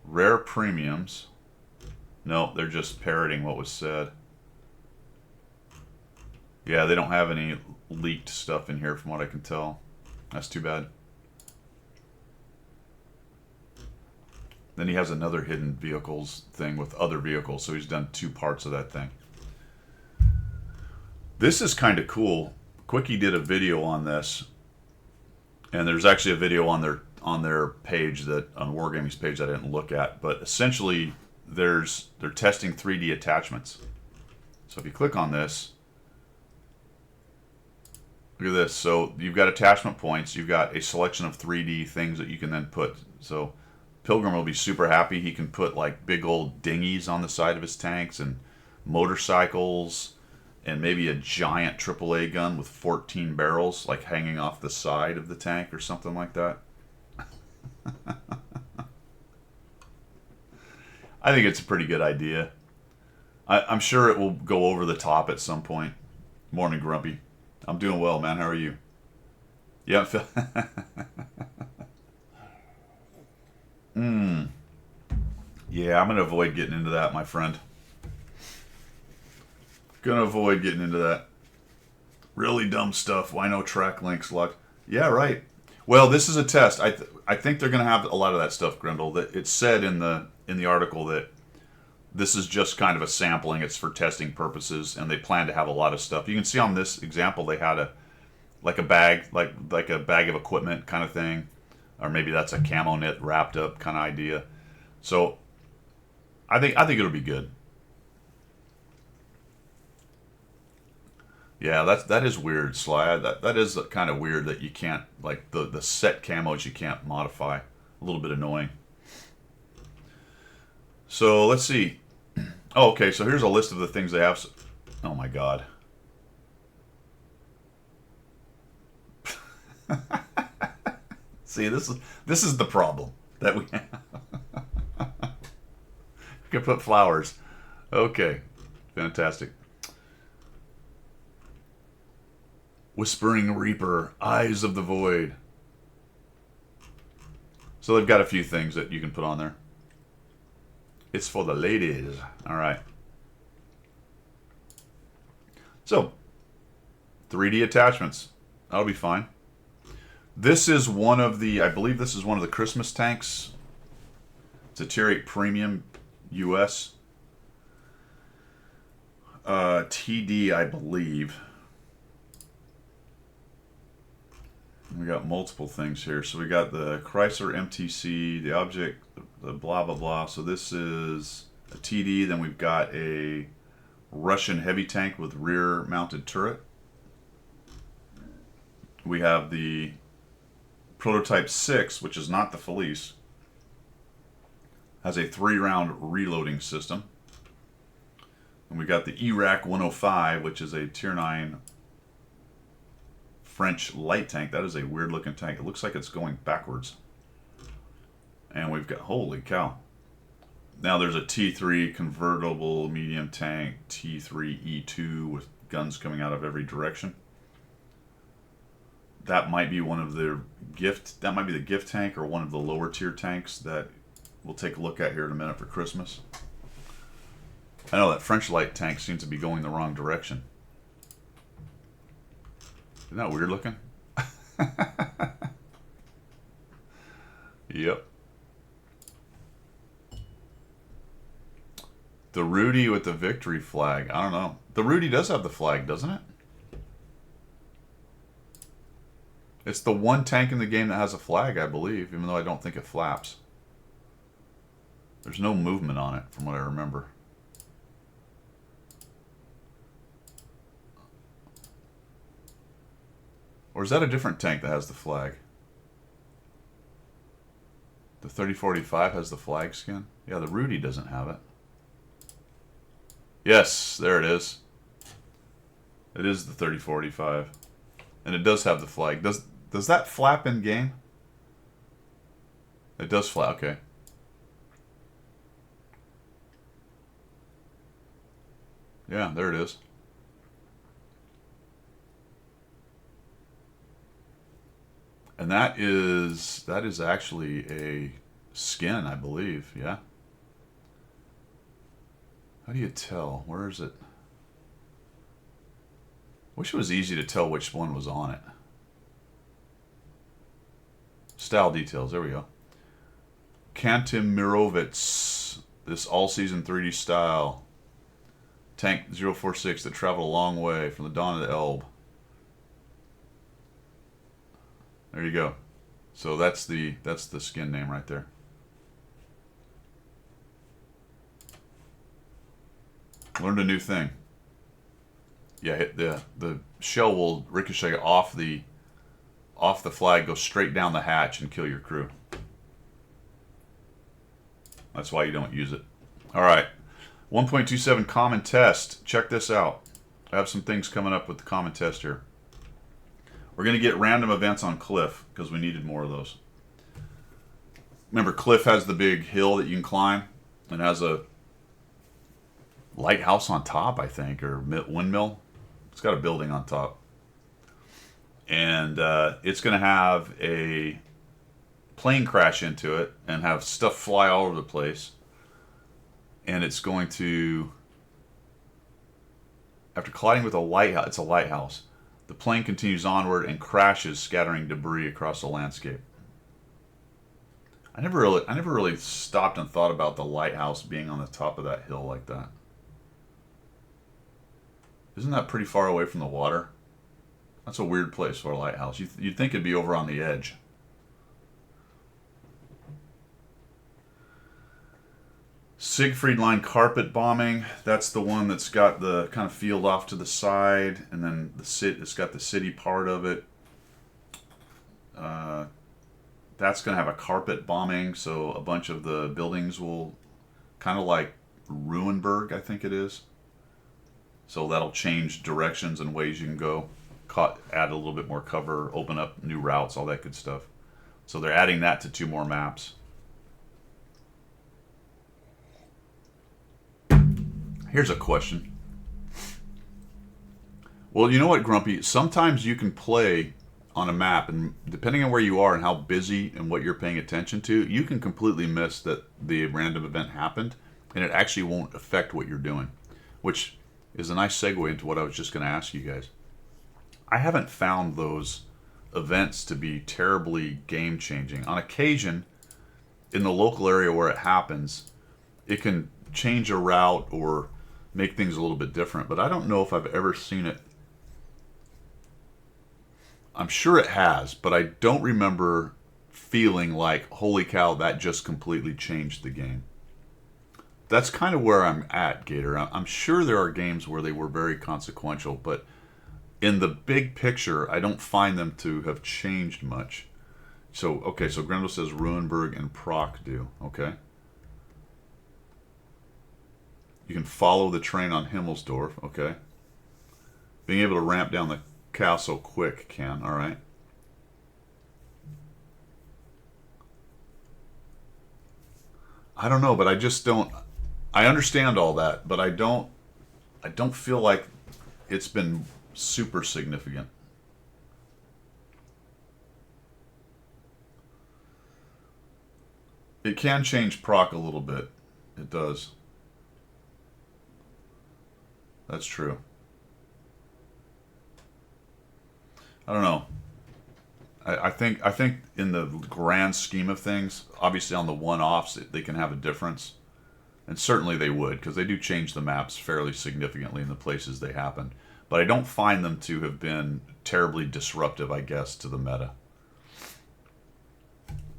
Rare premiums. No, they're just parroting what was said. Yeah, they don't have any leaked stuff in here from what I can tell. That's too bad. Then he has another hidden vehicles thing with other vehicles, so he's done 2 parts of that thing. This is kind of cool. Quickie did a video on this, and there's actually a video on their page, on Wargaming's page, that I didn't look at. But essentially, they're testing 3D attachments. So if you click on this, look at this. So you've got attachment points. You've got a selection of 3D things that you can then put. So Pilgrim will be super happy. He can put like big old dinghies on the side of his tanks, and motorcycles, and maybe a giant AAA gun with 14 barrels, like hanging off the side of the tank or something like that. I think it's a pretty good idea. I'm sure it will go over the top at some point. Morning, Grumpy. I'm doing well, man. How are you? Yeah, yeah. I'm gonna avoid getting into that, my friend. Gonna avoid getting into that. Really dumb stuff. Why no track links locked? Yeah, right. Well, this is a test. I think they're gonna have a lot of that stuff, Grindle. That it said in the article that this is just kind of a sampling. It's for testing purposes, and they plan to have a lot of stuff. You can see on this example they had a bag, like a bag of equipment kind of thing, or maybe that's a camo knit wrapped up kind of idea. So I think it'll be good. Yeah, that is weird, Sly. That is kind of weird that you can't, like, the set camos you can't modify. A little bit annoying. So let's see. Oh, okay. So here's a list of the things they have. Oh my God. See, this is the problem that we have. We can put flowers. Okay, fantastic. Whispering Reaper, Eyes of the Void. So they've got a few things that you can put on there. It's for the ladies. All right. So, 3D attachments. That'll be fine. This is one of the, I believe this is one of the Christmas tanks. It's a Tier 8 Premium US. TD, I believe. We got multiple things here. So we got the Chrysler MTC, the object, the blah, blah, blah. So this is a TD. Then we've got a Russian heavy tank with rear mounted turret. We have the Prototype 6, which is not the Felice. Has a 3-round reloading system. And we got the Iraq 105, which is a Tier 9 French light tank. That is a weird looking tank. It looks like it's going backwards. And we've got, holy cow. Now there's a T3 convertible medium tank, T3E2 with guns coming out of every direction. That might be one of the gift, that might be the gift tank or one of the lower tier tanks that we'll take a look at here in a minute for Christmas. I know that French light tank seems to be going the wrong direction. Isn't that weird looking? Yep. The Rudy with the victory flag. I don't know. The Rudy does have the flag, doesn't it? It's the one tank in the game that has a flag, I believe, even though I don't think it flaps. There's no movement on it, from what I remember. Or is that a different tank that has the flag? The 3045 has the flag skin? Yeah, the Rudy doesn't have it. Yes, there it is. It is the 3045. And it does have the flag. Does that flap in game? It does flap, okay. Yeah, there it is. And that is actually a skin, I believe, yeah. How do you tell? Where is it? Wish it was easy to tell which one was on it. Style details, there we go. Kantemirovitz, this all-season 3D style. Tank 046 that traveled a long way from the dawn of the Elbe. There you go. So that's the skin name right there. Learned a new thing. Yeah, the shell will ricochet off the flag, go straight down the hatch and kill your crew. That's why you don't use it. All right. 1.27 common test. Check this out. I have some things coming up with the common test here. We're going to get random events on Cliff because we needed more of those. Remember, Cliff has the big hill that you can climb and has a lighthouse on top, I think, or windmill. It's got a building on top. And it's going to have a plane crash into it and have stuff fly all over the place. And it's going to, after colliding with a lighthouse, it's a lighthouse. The plane continues onward and crashes, scattering debris across the landscape. I never really stopped and thought about the lighthouse being on the top of that hill like that. Isn't that pretty far away from the water? That's a weird place for a lighthouse. You'd think it'd be over on the edge. Siegfried Line carpet bombing. That's the one that's got the kind of field off to the side, and then it's got the city part of it. That's going to have a carpet bombing, so a bunch of the buildings will, kind of like Ruinberg, I think it is. So that'll change directions and ways you can go. Add a little bit more cover, open up new routes, all that good stuff. So they're adding that to 2 more maps. Here's a question. Well, you know what, Grumpy? Sometimes you can play on a map, and depending on where you are and how busy and what you're paying attention to, you can completely miss that the random event happened, and it actually won't affect what you're doing, which is a nice segue into what I was just going to ask you guys. I haven't found those events to be terribly game-changing. On occasion, in the local area where it happens, it can change a route or make things a little bit different, but I don't know if I've ever seen it. I'm sure it has, but I don't remember feeling like, holy cow, that just completely changed the game. That's kind of where I'm at, Gator. I'm sure there are games where they were very consequential, but in the big picture, I don't find them to have changed much. So, okay, so Grendel says Ruinberg and Proc do, okay? You can follow the train on Himmelsdorf, okay? Being able to ramp down the castle quick can, alright? I don't know, but I just don't... I understand all that, but I don't feel like it's been super significant. It can change proc a little bit. It does. That's true. I don't know. I think in the grand scheme of things, obviously on the one-offs, they can have a difference. And certainly they would, because they do change the maps fairly significantly in the places they happen. But I don't find them to have been terribly disruptive, I guess, to the meta.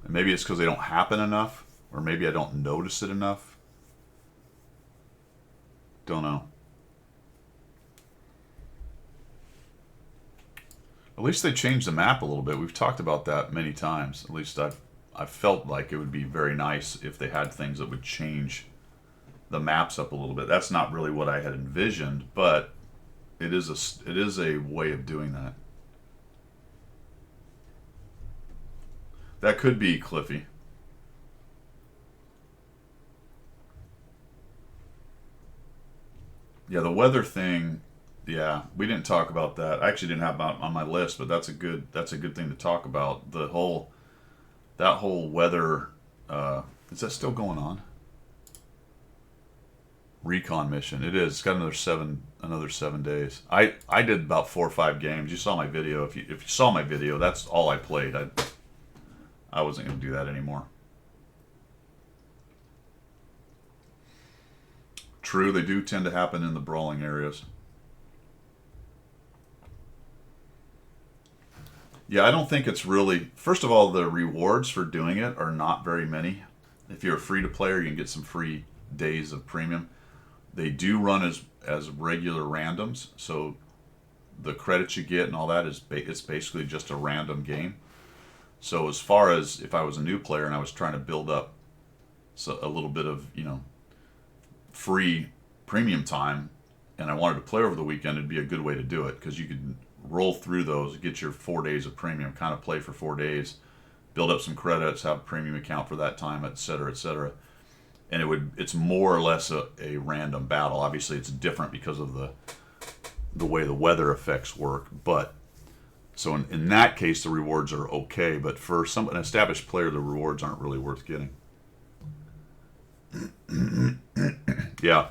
And maybe it's because they don't happen enough, or maybe I don't notice it enough. Don't know. At least they changed the map a little bit. We've talked about that many times. At least I've felt like it would be very nice if they had things that would change the maps up a little bit. That's not really what I had envisioned, but it is a way of doing that. That could be Cliffy. Yeah, the weather thing. Yeah, we didn't talk about that. I actually didn't have it on my list, but that's a good thing to talk about. That whole weather. Is that still going on? Recon mission. It is. It's got another 7 days. I did about 4 or 5 games. You saw my video. If you saw my video, that's all I played. I wasn't going to do that anymore. True, they do tend to happen in the brawling areas. Yeah, I don't think it's really... First of all, the rewards for doing it are not very many. If you're a free-to-player, you can get some free days of premium. They do run as regular randoms, so the credits you get and all that it's basically just a random game. So as far as if I was a new player and I was trying to build up a little bit of, free premium time and I wanted to play over the weekend, it'd be a good way to do it because you could roll through those, get your 4 days of premium, kind of play for 4 days, build up some credits, have a premium account for that time, etc., etc. and it's more or less a random battle. Obviously, it's different because of the way the weather effects work, but so in that case, the rewards are okay. But for an established player, the rewards aren't really worth getting. Yeah.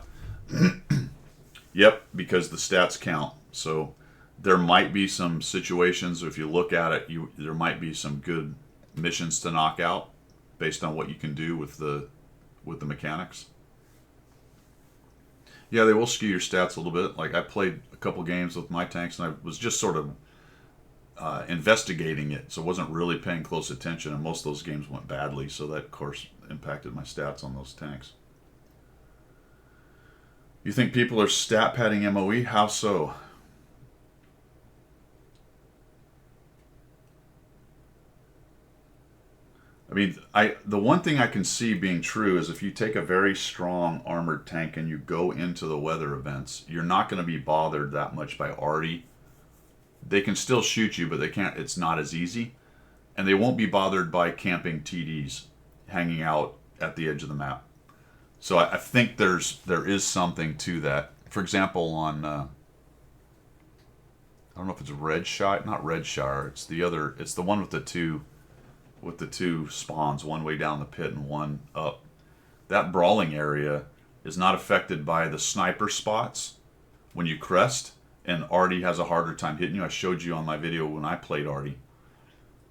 Yep, because the stats count. So there might be some situations, if you look at it, there might be some good missions to knock out based on what you can do with the mechanics. Yeah, they will skew your stats a little bit. Like I played a couple games with my tanks, and I was just sort of investigating it, so I wasn't really paying close attention, and most of those games went badly, so that, of course, impacted my stats on those tanks. You think people are stat padding MOE? How so? I mean, the one thing I can see being true is if you take a very strong armored tank and you go into the weather events, you're not going to be bothered that much by arty. They can still shoot you, but they can't. It's not as easy, and they won't be bothered by camping TDs hanging out at the edge of the map. So I think there is something to that. For example, on I don't know if it's Redshire, not Redshire. It's the other. It's the one with the two spawns, one way down the pit and one up. That brawling area is not affected by the sniper spots when you crest, and arty has a harder time hitting you. I showed you on my video when I played arty.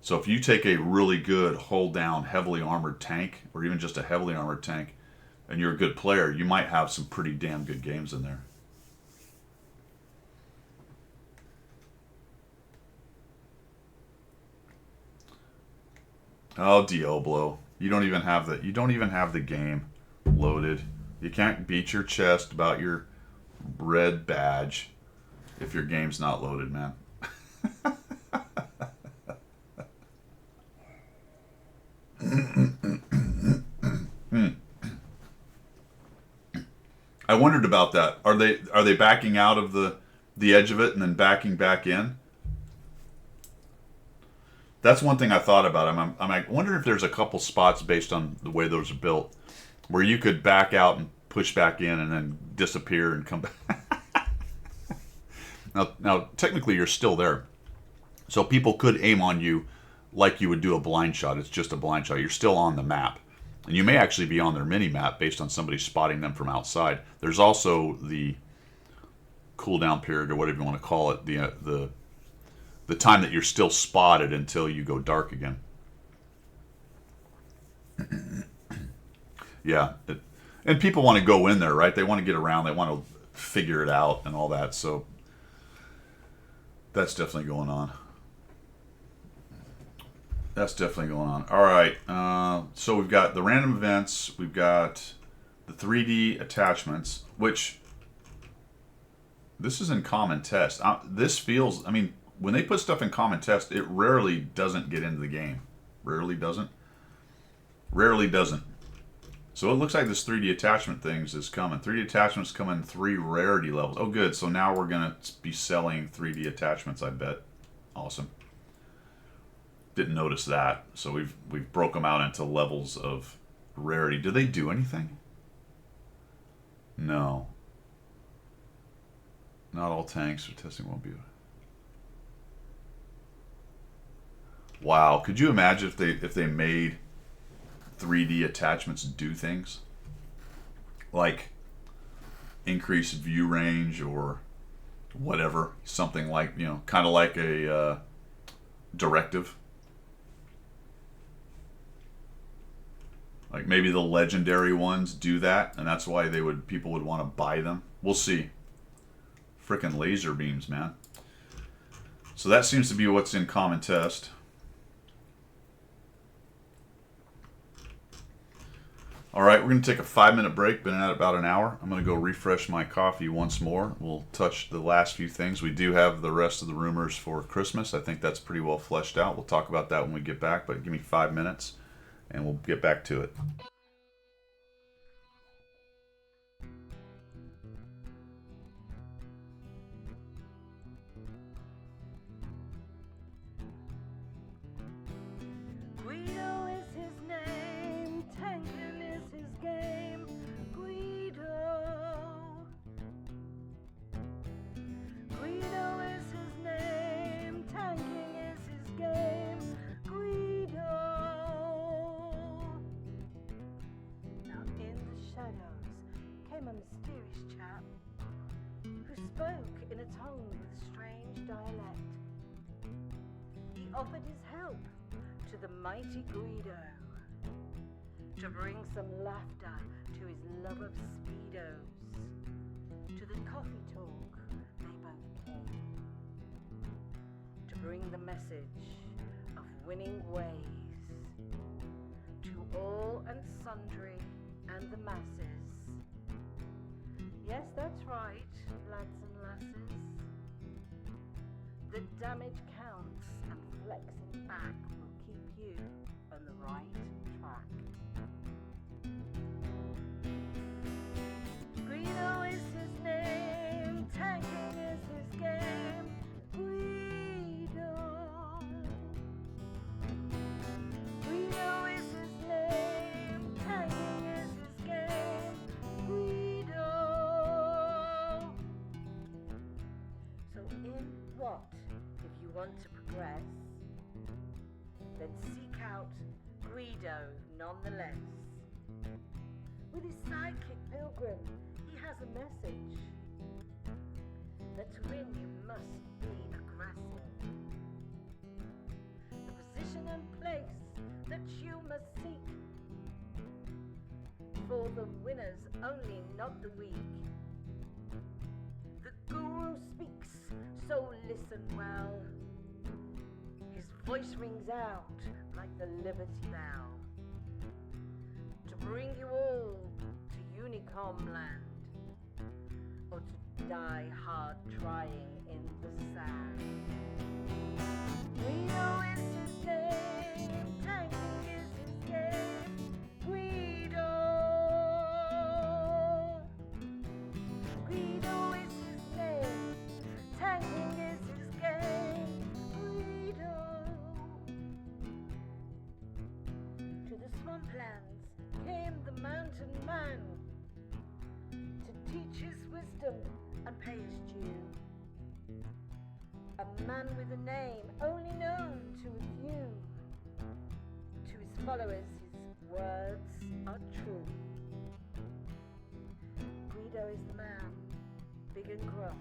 So if you take a really good hold down heavily armored tank, or even just a heavily armored tank, and you're a good player, you might have some pretty damn good games in there. Oh, Diablo. You don't even have the game loaded. You can't beat your chest about your red badge if your game's not loaded, man. I wondered about that. Are they backing out of the edge of it and then backing back in? That's one thing I thought about. I'm like, wonder if there's a couple spots based on the way those are built where you could back out and push back in and then disappear and come back. Now, technically, you're still there. So people could aim on you like you would do a blind shot. It's just a blind shot. You're still on the map. And you may actually be on their mini-map based on somebody spotting them from outside. There's also the cooldown period, or whatever you want to call it, the time that you're still spotted until you go dark again. Yeah. And people want to go in there, right? They want to get around. They want to figure it out and all that. So that's definitely going on. That's definitely going on. All right. So we've got the random events. We've got the 3D attachments, which this is in common test. This feels, I mean, when they put stuff in common test, it rarely doesn't get into the game. Rarely doesn't. Rarely doesn't. So it looks like this 3D attachment things is coming. 3D attachments come in 3 rarity levels. Oh, good. So now we're going to be selling 3D attachments, I bet. Awesome. Didn't notice that. So we've broke them out into levels of rarity. Do they do anything? No. Not all tanks for testing won't be. Wow. Could you imagine if they made 3D attachments do things? Like increase view range or whatever. Something like, kind of like a directive. Like maybe the legendary ones do that, and that's why people would want to buy them. We'll see. Frickin' laser beams, man. So that seems to be what's in common test. All right, we're going to take a 5-minute break. Been at about an hour. I'm going to go refresh my coffee once more. We'll touch the last few things. We do have the rest of the rumors for Christmas. I think that's pretty well fleshed out. We'll talk about that when we get back, but give me 5 minutes and we'll get back to it. Guido is his name, tanking is his game. tongue with strange dialect. He offered his help to the mighty Guido to bring some laughter to his love of speedos. To the coffee talk they both came, to bring the message of winning ways to all and sundry and the masses. Yes, that's right, lads and lasses. The damage counts and flexing back will keep you on the right track. Guido is his name, tanking is his game. Guido. Guido is his name, tanking is his game. Guido. So in what, if you want to progress, then seek out Guido nonetheless. With his sidekick Pilgrim, he has a message that to win you must be aggressive. The position and place that you must seek, for the winners only, not the weak. The guru speaks, so listen well. His voice rings out like the Liberty Bell to bring you all to Unicom land, or to die hard trying in the sand. Guido is his name, tanking is his game. Guido. Guido is his name, tanking is his game. Guido. To the swamplands came the mountain man to teach his wisdom and pay his due. A man with a name only known to a few. To his followers his words are true. Guido is the man, big and gruff.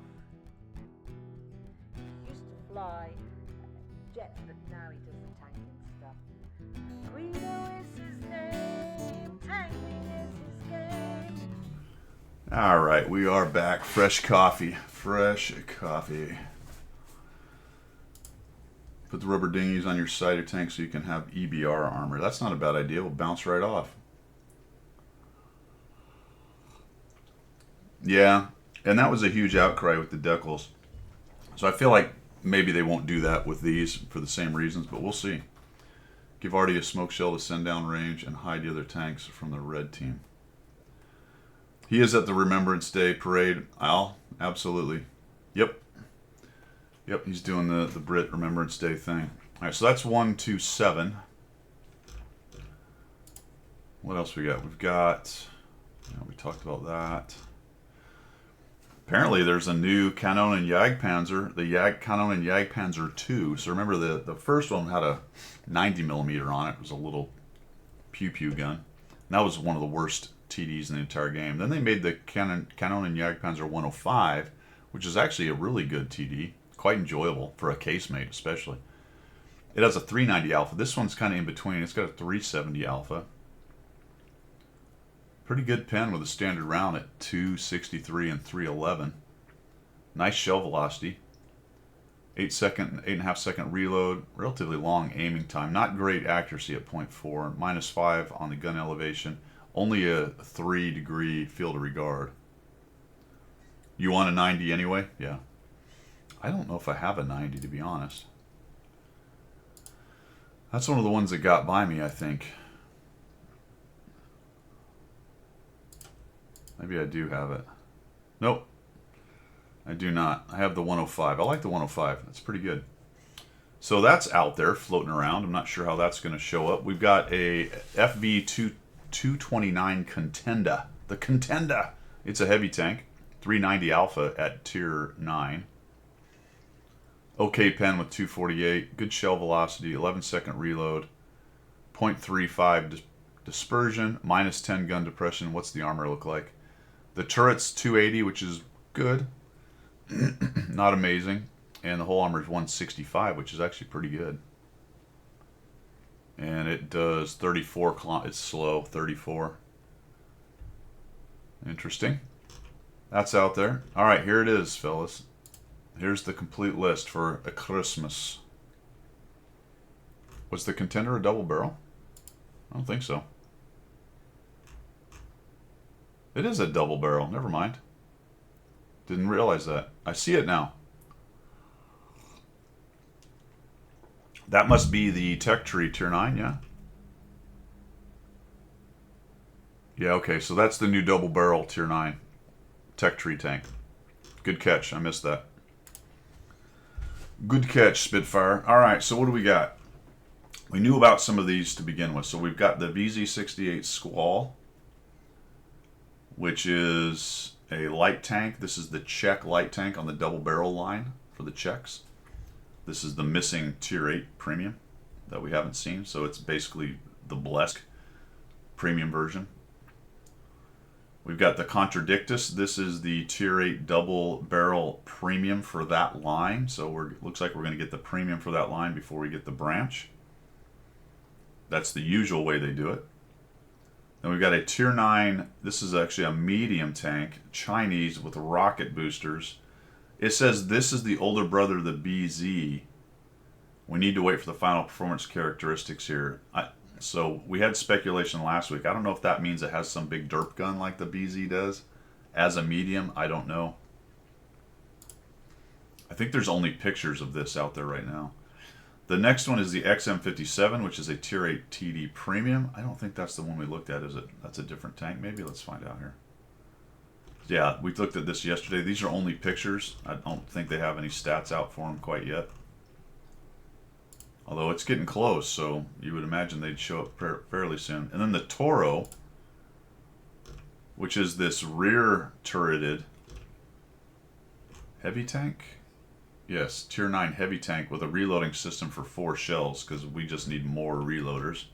He used to fly jets, but now he does the tanking stuff. Guido is his name, tanking is his game. All right, we are back. Fresh coffee. Fresh coffee. Put the rubber dinghies on your side of your tank so you can have EBR armor. That's not a bad idea. We'll bounce right off. Yeah, and that was a huge outcry with the decals. So I feel like maybe they won't do that with these for the same reasons, but we'll see. Give Artie a smoke shell to send down range and hide the other tanks from the red team. He is at the Remembrance Day parade. Al, absolutely. Yep. Yep, he's doing the Brit Remembrance Day thing. All right, so that's 127. What else we got? We've got, we talked about that. Apparently there's a new Kanonen Jagdpanzer, the Kanonen Jagdpanzer 2. So remember the first one had a 90 millimeter on it. It was a little pew-pew gun. And that was one of the worst TDs in the entire game. Then they made the Kanonen Jagdpanzer 105, which is actually a really good TD. Quite enjoyable for a casemate especially. It has a 390 alpha. This one's kind of in between. It's got a 370 alpha. Pretty good pen with a standard round at 263 and 311. Nice shell velocity. 8.5 second reload. Relatively long aiming time. Not great accuracy at 0.4. -5 on the gun elevation. Only a 3-degree field of regard. You want a 90 anyway? Yeah. I don't know if I have a 90, to be honest. That's one of the ones that got by me, I think. Maybe I do have it. Nope. I do not. I have the 105. I like the 105. That's pretty good. So that's out there floating around. I'm not sure how that's going to show up. We've got a FV229 Contenda. The Contenda. It's a heavy tank. 390 alpha at tier 9. Okay pen with 248. Good shell velocity. 11-second reload. 0.35 dispersion. -10 gun depression. What's the armor look like? The turret's 280, which is good. Not amazing. And the whole armor is 165, which is actually pretty good. And it does 34 kilometers. It's slow, 34. Interesting. That's out there. All right, here it is, fellas. Here's the complete list for a Christmas. Was the contender a double barrel? I don't think so. It is a double barrel. Never mind. Didn't realize that. I see it now. That must be the Tech Tree Tier 9, yeah? Yeah, okay, so that's the new double barrel Tier 9 Tech Tree tank. Good catch. I missed that. Good catch, Spitfire. All right, so what do we got? We knew about some of these to begin with. So we've got the VZ68 Squall, which is a light tank. This is the Czech light tank on the double barrel line for the Czechs. This is the missing Tier 8 Premium that we haven't seen. So it's basically the Blesk Premium version. We've got the Contradictus. This is the Tier 8 double barrel premium for that line. So looks like we're going to get the premium for that line before we get the branch. That's the usual way they do it. Then we've got a Tier 9. This is actually a medium tank, Chinese with rocket boosters. It says this is the older brother of the BZ. We need to wait for the final performance characteristics here. So we had speculation last week. I don't know if that means it has some big derp gun like the BZ does. As a medium, I don't know. I think there's only pictures of this out there right now. The next one is the XM57, which is a Tier 8 TD Premium. I don't think that's the one we looked at, is it? That's a different tank, maybe? Let's find out here. Yeah, we looked at this yesterday. These are only pictures. I don't think they have any stats out for them quite yet. Although it's getting close, so you would imagine they'd show up fairly soon. And then the Toro, which is this rear turreted heavy tank. Yes, Tier 9 heavy tank with a reloading system for 4 shells, because we just need more reloaders.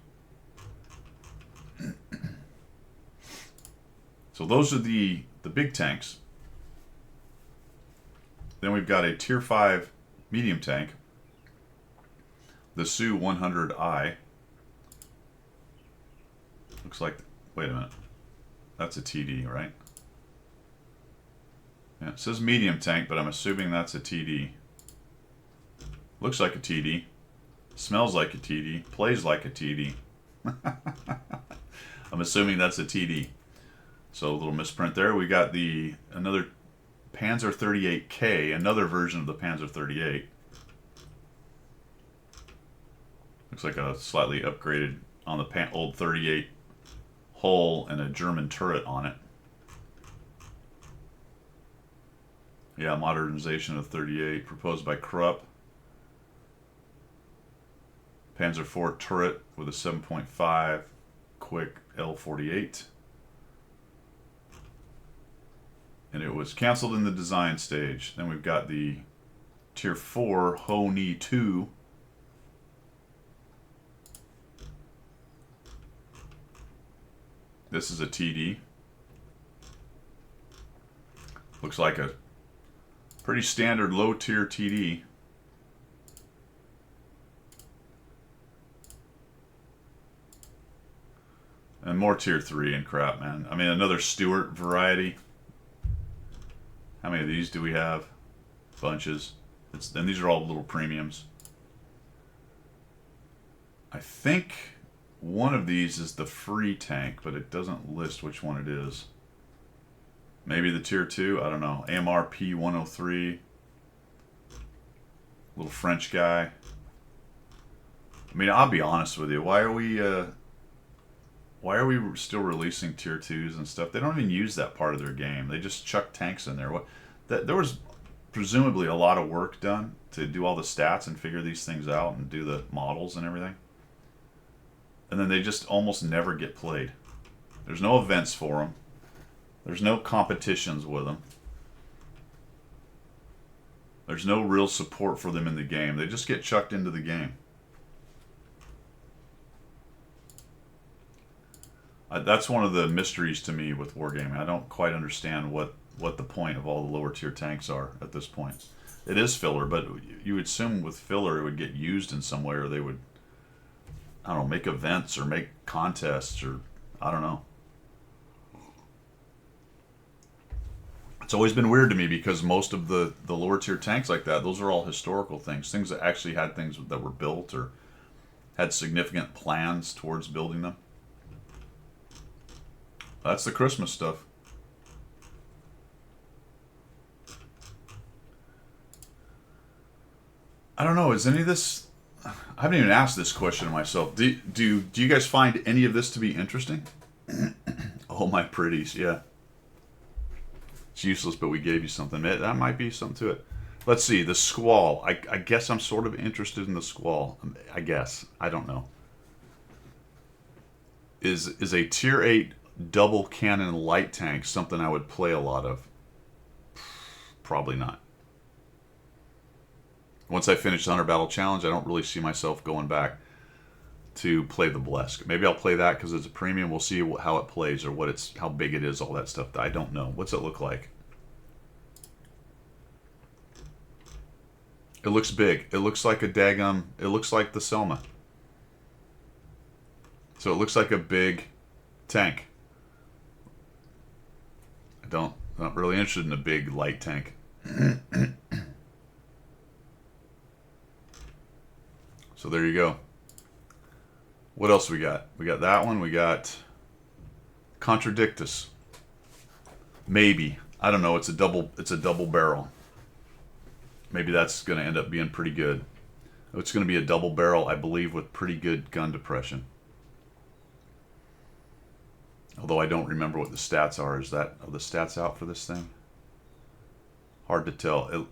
So those are the big tanks. Then we've got a Tier 5 medium tank, the Su-100I. Looks like, wait a minute, that's a TD, right? Yeah, it says medium tank, but I'm assuming that's a TD. Looks like a TD. Smells like a TD. Plays like a TD. I'm assuming that's a TD. So a little misprint there. We got another Panzer 38K, another version of the Panzer 38. Looks like a slightly upgraded on the old 38 hull and a German turret on it. Yeah, modernization of 38 proposed by Krupp. Panzer IV turret with a 7.5 quick L48. And it was canceled in the design stage. Then we've got the Tier 4 Ho-Ni 2. This is a TD. Looks like a pretty standard low tier TD. And more Tier 3 and crap, man. I mean, another Stuart variety. How many of these do we have? Bunches. And these are all little premiums. I think one of these is the free tank, but it doesn't list which one it is. Maybe the Tier 2? I don't know. AMR P103. Little French guy. I mean, I'll be honest with you. Why are we still releasing Tier 2s and stuff? They don't even use that part of their game. They just chuck tanks in there. There was presumably a lot of work done to do all the stats and figure these things out and do the models and everything. And then they just almost never get played. There's no events for them. There's no competitions with them. There's no real support for them in the game. They just get chucked into the game. That's one of the mysteries to me with Wargaming. I don't quite understand what what the point of all the lower tier tanks are at this point. It is filler, but you would assume with filler it would get used in some way, or they would, I don't know, make events or make contests, or I don't know. It's always been weird to me because most of the lower tier tanks like that, those are all historical things that actually had things that were built or had significant plans towards building them. That's the Christmas stuff. I don't know. Is any of this? I haven't even asked this question to myself. Do you guys find any of this to be interesting? Oh, my pretties, yeah. It's useless, but we gave you something. That might be something to it. Let's see. The Squall. I guess I'm sort of interested in the Squall. I guess. I don't know. Is a tier 8 double cannon light tank something I would play a lot of? Probably not. Once I finish the 100 Battle Challenge, I don't really see myself going back to play the Blesk. Maybe I'll play that because it's a premium. We'll see how it plays or how big it is, all that stuff. I don't know. What's it look like? It looks big. It looks like a daggum. It looks like the Selma. So it looks like a big tank. I'm not really interested in a big light tank. So there you go. What else we got? We got that one. We got Contradictus. Maybe. I don't know. It's a double barrel. Maybe that's going to end up being pretty good. It's going to be a double barrel, I believe, with pretty good gun depression. Although I don't remember what the stats are. Are the stats out for this thing? Hard to tell.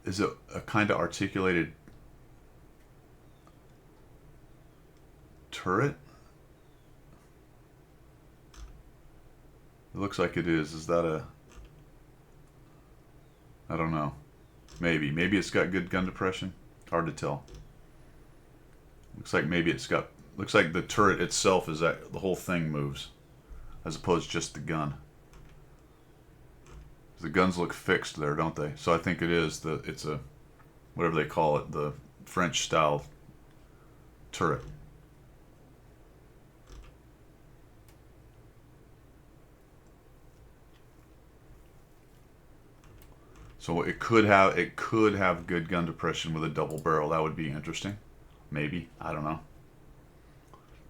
Is it a kind of articulated turret? It looks like it is. Is that a... I don't know. Maybe. Maybe it's got good gun depression. Hard to tell. Looks like maybe it's got... Looks like the turret itself is that the whole thing moves, as opposed to just the gun. The guns look fixed there, don't they? So I think it is it's a, whatever they call it, the French style turret. So it could have good gun depression with a double barrel. That would be interesting. Maybe. I don't know.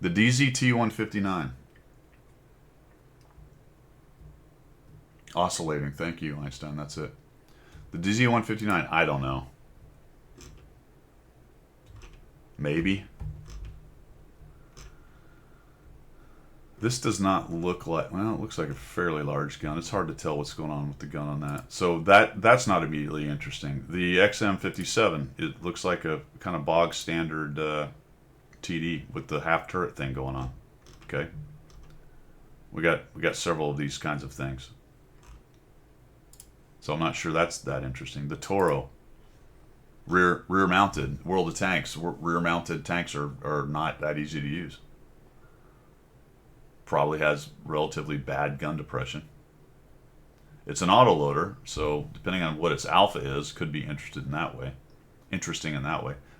The DZT-159. Oscillating. Thank you, Einstein. That's it. The DZ-159. I don't know. Maybe. This does not look like... Well, it looks like a fairly large gun. It's hard to tell what's going on with the gun on that. So that's not immediately interesting. The XM57. It looks like a kind of bog standard TD with the half turret thing going on. Okay. We got several of these kinds of things. So I'm not sure that's that interesting. The Toro, rear mounted. World of Tanks, rear mounted tanks are not that easy to use. Probably has relatively bad gun depression. It's an autoloader, so depending on what its alpha is, could be interesting in that way.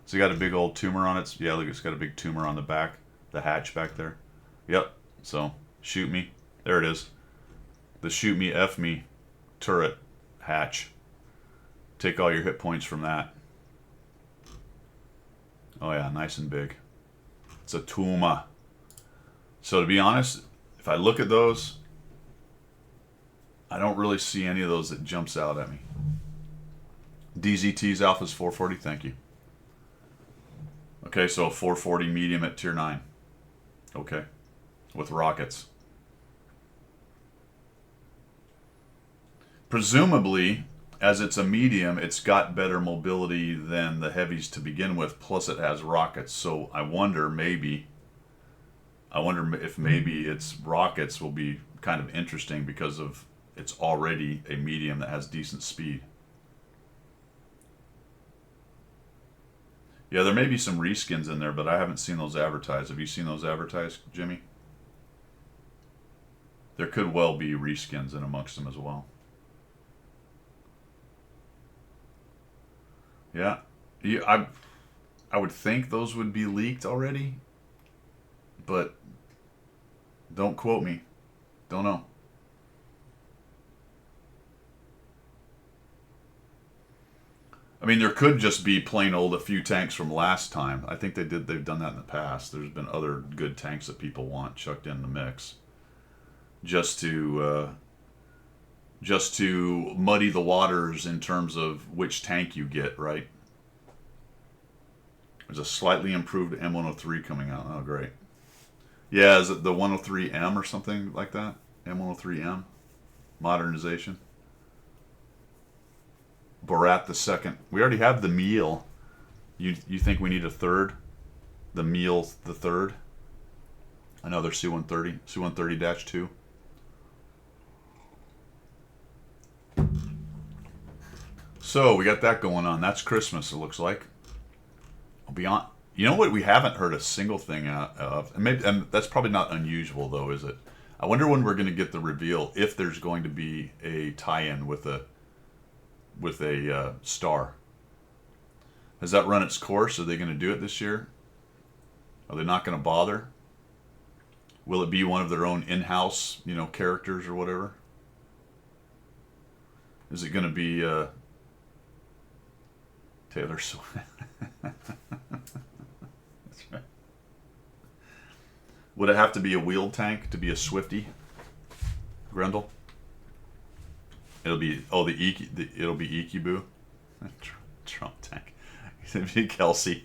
So you got a big old tumor on it. Yeah, look, it's got a big tumor on the back, the hatch back there. Yep. So shoot me. There it is. The shoot me, F me turret. Hatch. Take all your hit points from that. Oh yeah, nice and big. It's a Tuma. So to be honest, if I look at those, I don't really see any of those that jumps out at me. DZT's Alpha's 440, thank you. Okay, so a 440 medium at tier 9. Okay. With rockets. Presumably, as it's a medium, it's got better mobility than the heavies to begin with, plus it has rockets. So I wonder if maybe its rockets will be kind of interesting because of it's already a medium that has decent speed. Yeah, there may be some reskins in there, but I haven't seen those advertised. Have you seen those advertised, Jimmy? There could well be reskins in amongst them as well. Yeah, I would think those would be leaked already, but don't quote me. Don't know. I mean, there could just be plain old a few tanks from last time. I think they've done that in the past. There's been other good tanks that people want chucked in the mix, just to muddy the waters in terms of which tank you get. Right? There's a slightly improved M103 coming out. Oh, great. Yeah, is it the 103M or something like that? M103M modernization. Borat the second. We already have the meal. You think we need a third? The meal the third. Another Su-130. Su-130-2. So we got that going on. That's Christmas. It looks like. I'll be on. You know what? We haven't heard a single thing out of, and that's probably not unusual though, is it? I wonder when we're going to get the reveal if there's going to be a tie-in with a star. Has that run its course? Are they going to do it this year? Are they not going to bother? Will it be one of their own in-house, characters or whatever? Is it going to be Taylor Swift? That's right. Would it have to be a wheeled tank to be a Swifty, Grendel? It'll be it'll be Ikibu, Trump tank. It'll be Kelsey.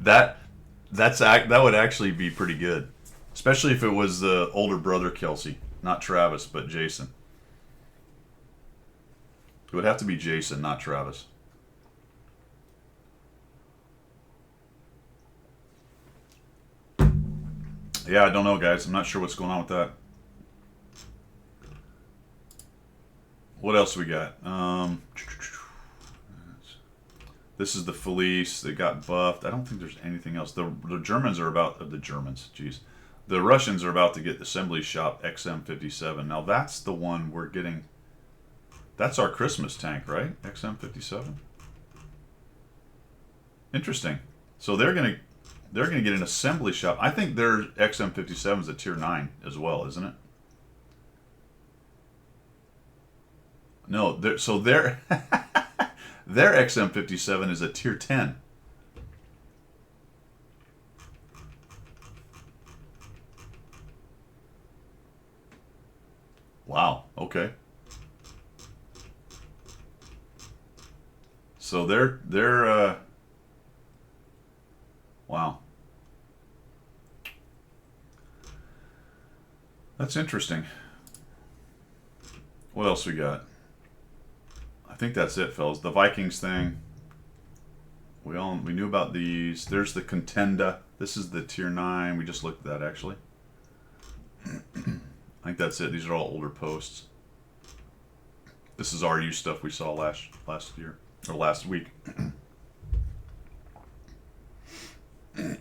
that would actually be pretty good, especially if it was the older brother Kelsey, not Travis, but Jason. It would have to be Jason, not Travis. Yeah, I don't know, guys. I'm not sure what's going on with that. What else we got? This is the Felice that got buffed. I don't think there's anything else. The Germans are about the Germans. Jeez, the Russians are about to get Assembly Shop XM57. Now that's the one we're getting. That's our Christmas tank, right? XM57. Interesting. So they're gonna get an Assembly Shop. I think their XM57 is a tier 9 as well, isn't it? No, their their XM57 is a tier 10. Wow. Okay. So they're wow. That's interesting. What else we got? I think that's it, fellas. The Vikings thing. We knew about these. There's the Contenda. This is the tier 9. We just looked at that actually. I think that's it. These are all older posts. This is RU stuff we saw last year or last week. And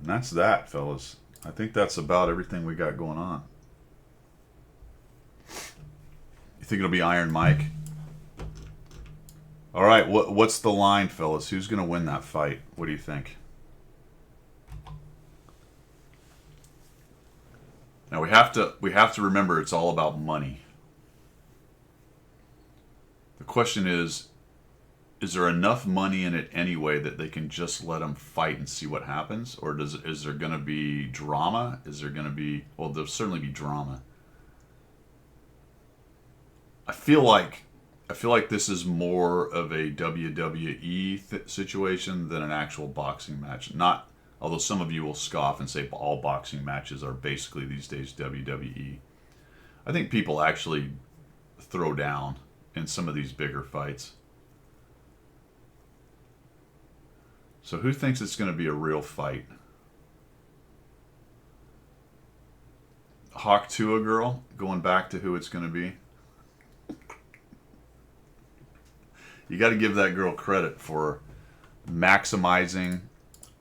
that's that, fellas. I think that's about everything we got going on. You think it'll be Iron Mike? All right, what's the line, fellas? Who's going to win that fight? What do you think? Now we have to remember it's all about money. The question is there enough money in it anyway that they can just let them fight and see what happens, or is there going to be drama? Is there going to be there'll certainly be drama. I feel like this is more of a WWE situation than an actual boxing match. Not, although some of you will scoff and say all boxing matches are basically these days WWE. I think people actually throw down in some of these bigger fights. So who thinks it's going to be a real fight? Hawk Tua girl, going back to who it's going to be. You got to give that girl credit for maximizing.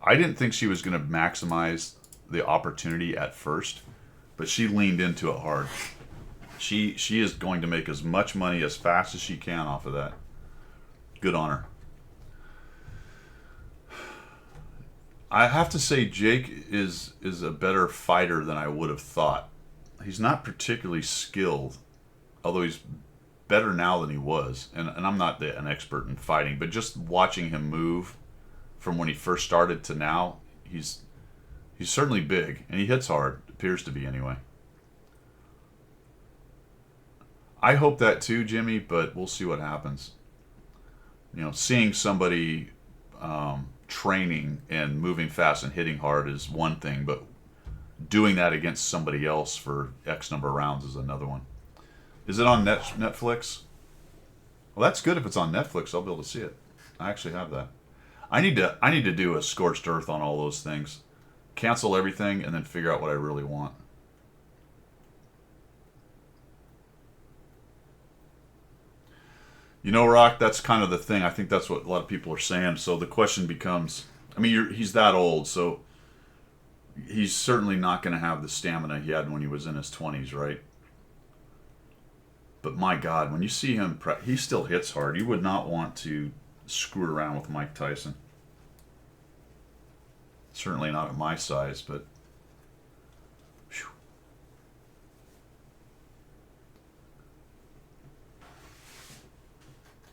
I didn't think she was going to maximize the opportunity at first, but she leaned into it hard. She is going to make as much money as fast as she can off of that. Good on her. I have to say Jake is a better fighter than I would have thought. He's not particularly skilled, although he's better now than he was. And I'm not an expert in fighting, but just watching him move from when he first started to now, he's certainly big, and he hits hard, appears to be anyway. I hope that too, Jimmy, but we'll see what happens. You know, seeing somebody training and moving fast and hitting hard is one thing, but doing that against somebody else for X number of rounds is another one. Is it on Netflix? Well, that's good if it's on Netflix. I'll be able to see it. I actually have that. I need to do a scorched earth on all those things. Cancel everything and then figure out what I really want. You know, Rock, that's kind of the thing. I think that's what a lot of people are saying. So the question becomes, I mean, he's that old, so he's certainly not going to have the stamina he had when he was in his 20s, right? But my God, when you see him, he still hits hard. You would not want to screw around with Mike Tyson. Certainly not at my size, but... Whew.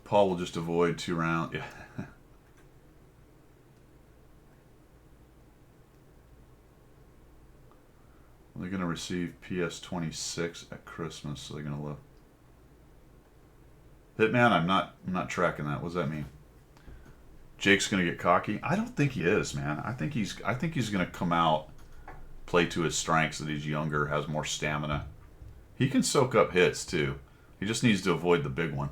Paul will just avoid 2 rounds. Yeah. They're going to receive PS26 at Christmas, so they're going to love... Hitman, I'm not tracking that. What does that mean? Jake's gonna get cocky? I don't think he is, man. I think he's gonna come out, play to his strengths, that he's younger, has more stamina. He can soak up hits too. He just needs to avoid the big one.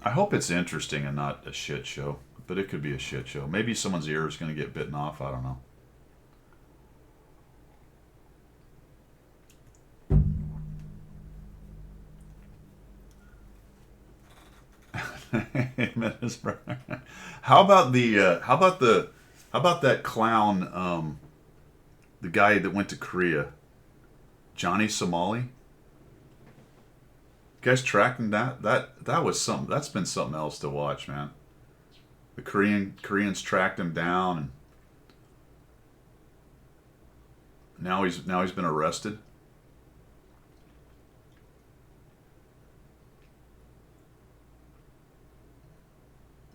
I hope it's interesting and not a shit show, but it could be a shit show. Maybe someone's ear is gonna get bitten off. I don't know. How about that clown, the guy that went to Korea, Johnny Somali? You guys tracking that? That was something. That's been something else to watch, man. The Koreans tracked him down, and now he's been arrested.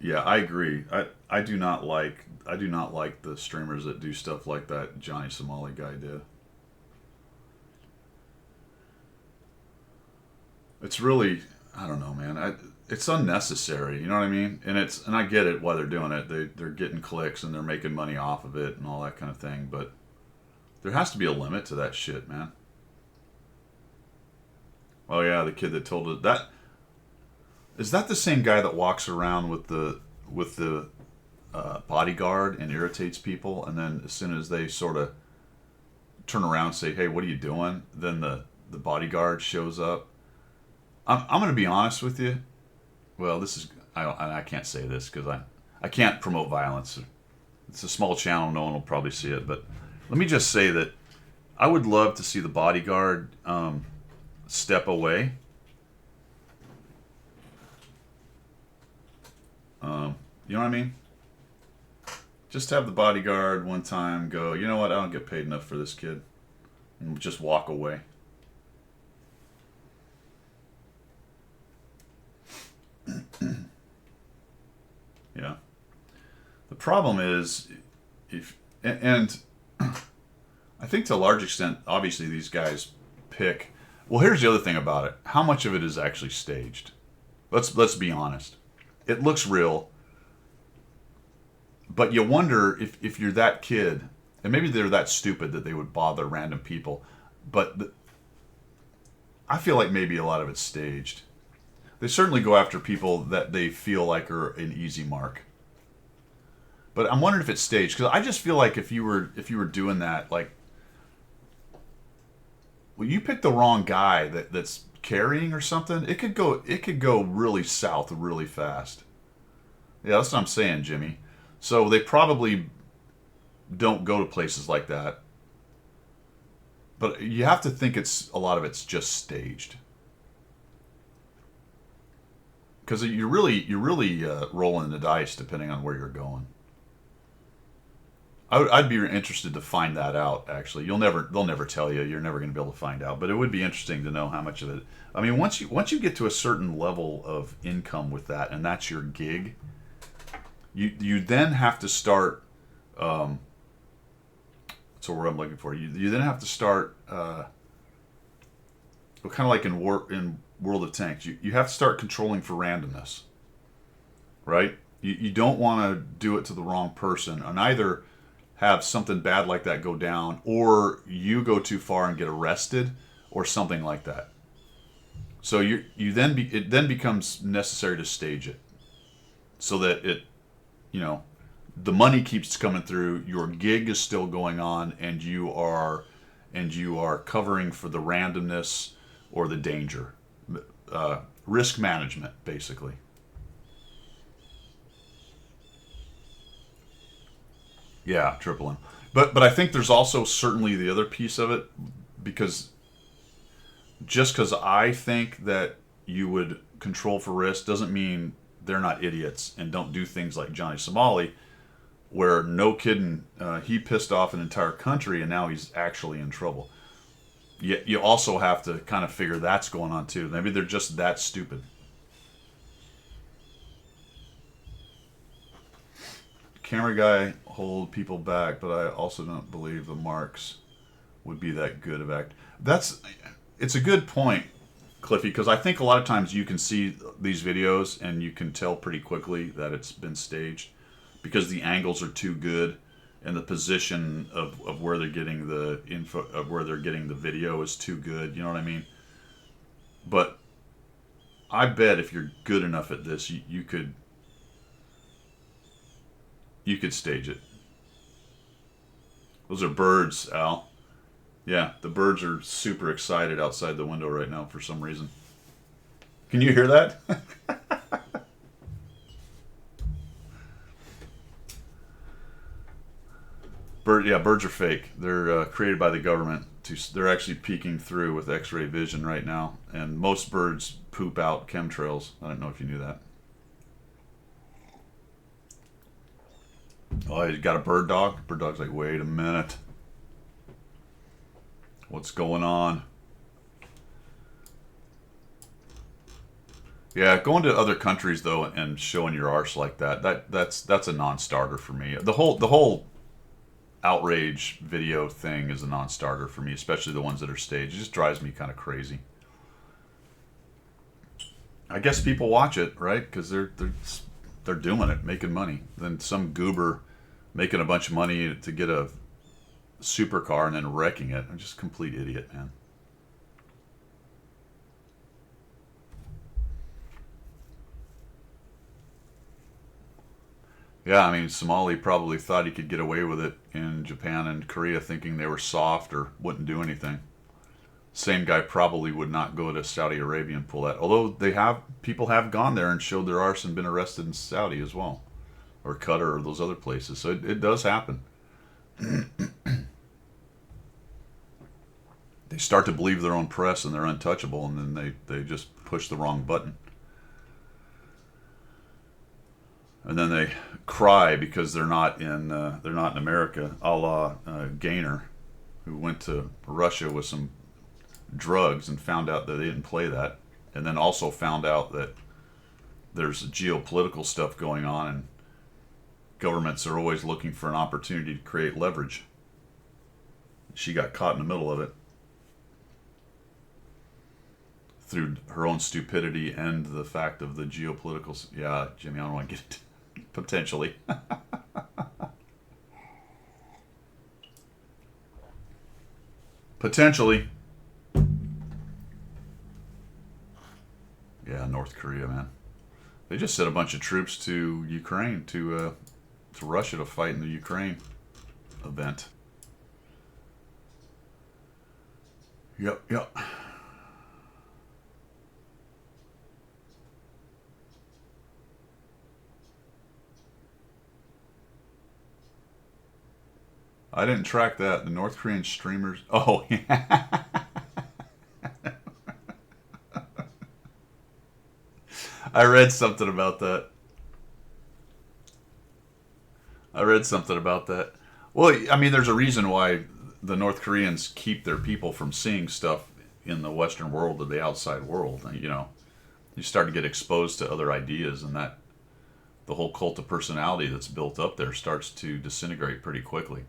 Yeah, I agree. I do not like the streamers that do stuff like that Johnny Somali guy did. It's really, I don't know, man. It's unnecessary. You know what I mean? And I get it why they're doing it. They're getting clicks and they're making money off of it and all that kind of thing. But there has to be a limit to that shit, man. Oh yeah, the kid that told it that. Is that the same guy that walks around with the bodyguard and irritates people, and then as soon as they sort of turn around and say, "Hey, what are you doing?" then the bodyguard shows up? I'm going to be honest with you. Well, this is I can't say this because I can't promote violence. It's a small channel. No one will probably see it, but let me just say that I would love to see the bodyguard step away. You know what I mean? Just have the bodyguard one time go, you know what, I don't get paid enough for this kid. And just walk away. Yeah. The problem is, and I think to a large extent, obviously these guys pick. Well, here's the other thing about it. How much of it is actually staged? Let's be honest. It looks real. But you wonder if you're that kid, and maybe they're that stupid that they would bother random people, but I feel like maybe a lot of it's staged. They certainly go after people that they feel like are an easy mark. But I'm wondering if it's staged, because I just feel like if you were doing that, like, well, you picked the wrong guy that's carrying or something, it could go really south really fast. Yeah, that's what I'm saying, Jimmy. So they probably don't go to places like that. But you have to think a lot of it's just staged. Because you're really rolling the dice depending on where you're going. I'd be interested to find that out. Actually, they'll never tell you. You're never going to be able to find out. But it would be interesting to know how much of it. I mean, once you get to a certain level of income with that, and that's your gig, you then have to start. That's what I'm looking for. You then have to start. Kind of like in World of Tanks, you have to start controlling for randomness, right? You don't want to do it to the wrong person, and either have something bad like that go down, or you go too far and get arrested, or something like that. So it then becomes necessary to stage it, so that the money keeps coming through, your gig is still going on, and you are covering for the randomness or the danger. Risk management, basically. Yeah, triple M. But I think there's also certainly the other piece of it, because just because I think that you would control for risk doesn't mean they're not idiots and don't do things like Johnny Somali, where no kidding, he pissed off an entire country and now he's actually in trouble. You also have to kind of figure that's going on too. Maybe they're just that stupid. Camera guy hold people back, but I also don't believe the marks would be that good of act. It's a good point, Cliffy, because I think a lot of times you can see these videos and you can tell pretty quickly that it's been staged because the angles are too good and the position of where they're getting the info, of where they're getting the video is too good. You know what I mean? But I bet if you're good enough at this, you could stage it. Those are birds, Al. Yeah, the birds are super excited outside the window right now for some reason. Can you hear that? Birds are fake. They're created by the government. They're actually peeking through with X-ray vision right now, and most birds poop out chemtrails. I don't know if you knew that. Oh, you got a bird dog? Bird dog's like, wait a minute. What's going on? Yeah, going to other countries though and showing your arse like that's a non-starter for me. The whole outrage video thing is a non-starter for me, especially the ones that are staged. It just drives me kind of crazy. I guess people watch it, right? Because they're doing it, making money. Then some goober making a bunch of money to get a supercar and then wrecking it. I'm just a complete idiot, man. Yeah, I mean, Somali probably thought he could get away with it in Japan and Korea, thinking they were soft or wouldn't do anything. Same guy probably would not go to Saudi Arabia and pull that. Although people have gone there and showed their arse and been arrested in Saudi as well, or Qatar or those other places. So it does happen. They start to believe their own press and they're untouchable, and then they just push the wrong button. And then they cry because they're not in America, a la Gaynor, who went to Russia with some drugs and found out that they didn't play that, and then also found out that there's geopolitical stuff going on, and governments are always looking for an opportunity to create leverage. She got caught in the middle of it through her own stupidity and the fact of the geopolitical. Yeah, Jimmy, I don't want to get into potentially. Potentially. Yeah, North Korea, man. They just sent a bunch of troops to Ukraine, to Russia, to fight in the Ukraine event. Yep. I didn't track that. The North Korean streamers. Oh, yeah. I read something about that. I read something about that. Well, I mean, there's a reason why the North Koreans keep their people from seeing stuff in the Western world or the outside world. You know, you start to get exposed to other ideas, and that the whole cult of personality that's built up there starts to disintegrate pretty quickly.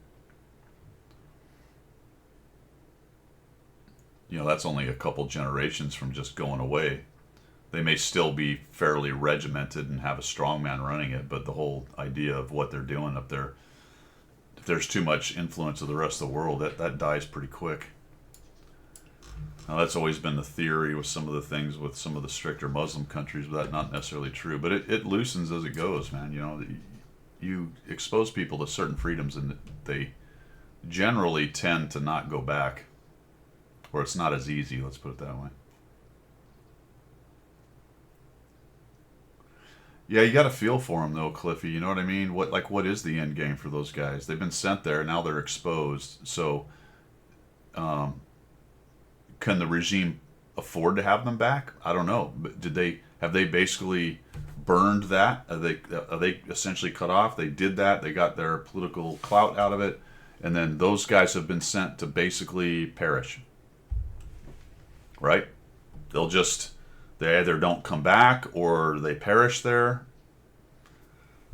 You know, that's only a couple generations from just going away. They may still be fairly regimented and have a strongman running it, but the whole idea of what they're doing up there, if there's too much influence of the rest of the world, that dies pretty quick. Now, that's always been the theory with some of the things with some of the stricter Muslim countries, but that's not necessarily true. But it loosens as it goes, man. You know, you expose people to certain freedoms, and they generally tend to not go back, or it's not as easy. Let's put it that way. Yeah, you got to feel for them though, Cliffy. You know what I mean? What is the end game for those guys? They've been sent there, now they're exposed. So, um, can the regime afford to have them back? I don't know. But did they have they basically burned that? Are they essentially cut off? They did that. They got their political clout out of it, and then those guys have been sent to basically perish. Right? They'll just they either don't come back or they perish there.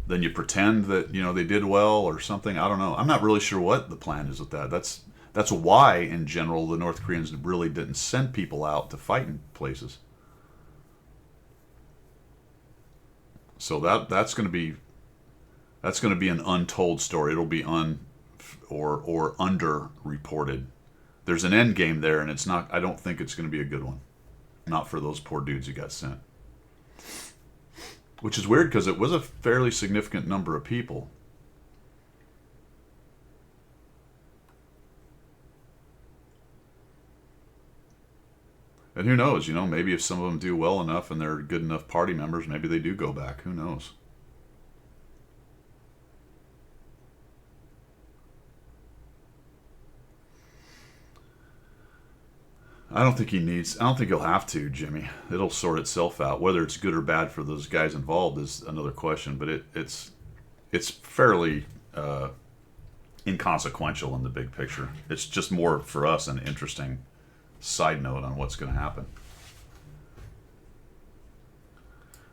Then you pretend that they did well or something. I don't know. I'm not really sure what the plan is with that. That's why, in general, the North Koreans really didn't send people out to fight in places. So that's going to be an untold story. It'll be or underreported. There's an end game there, and it's not. I don't think it's going to be a good one. Not for those poor dudes who got sent. Which is weird because it was a fairly significant number of people. And who knows, maybe if some of them do well enough and they're good enough party members, maybe they do go back. Who knows? I don't think he'll have to, Jimmy. It'll sort itself out. Whether it's good or bad for those guys involved is another question, but it's fairly inconsequential in the big picture. It's just more for us an interesting side note on what's going to happen.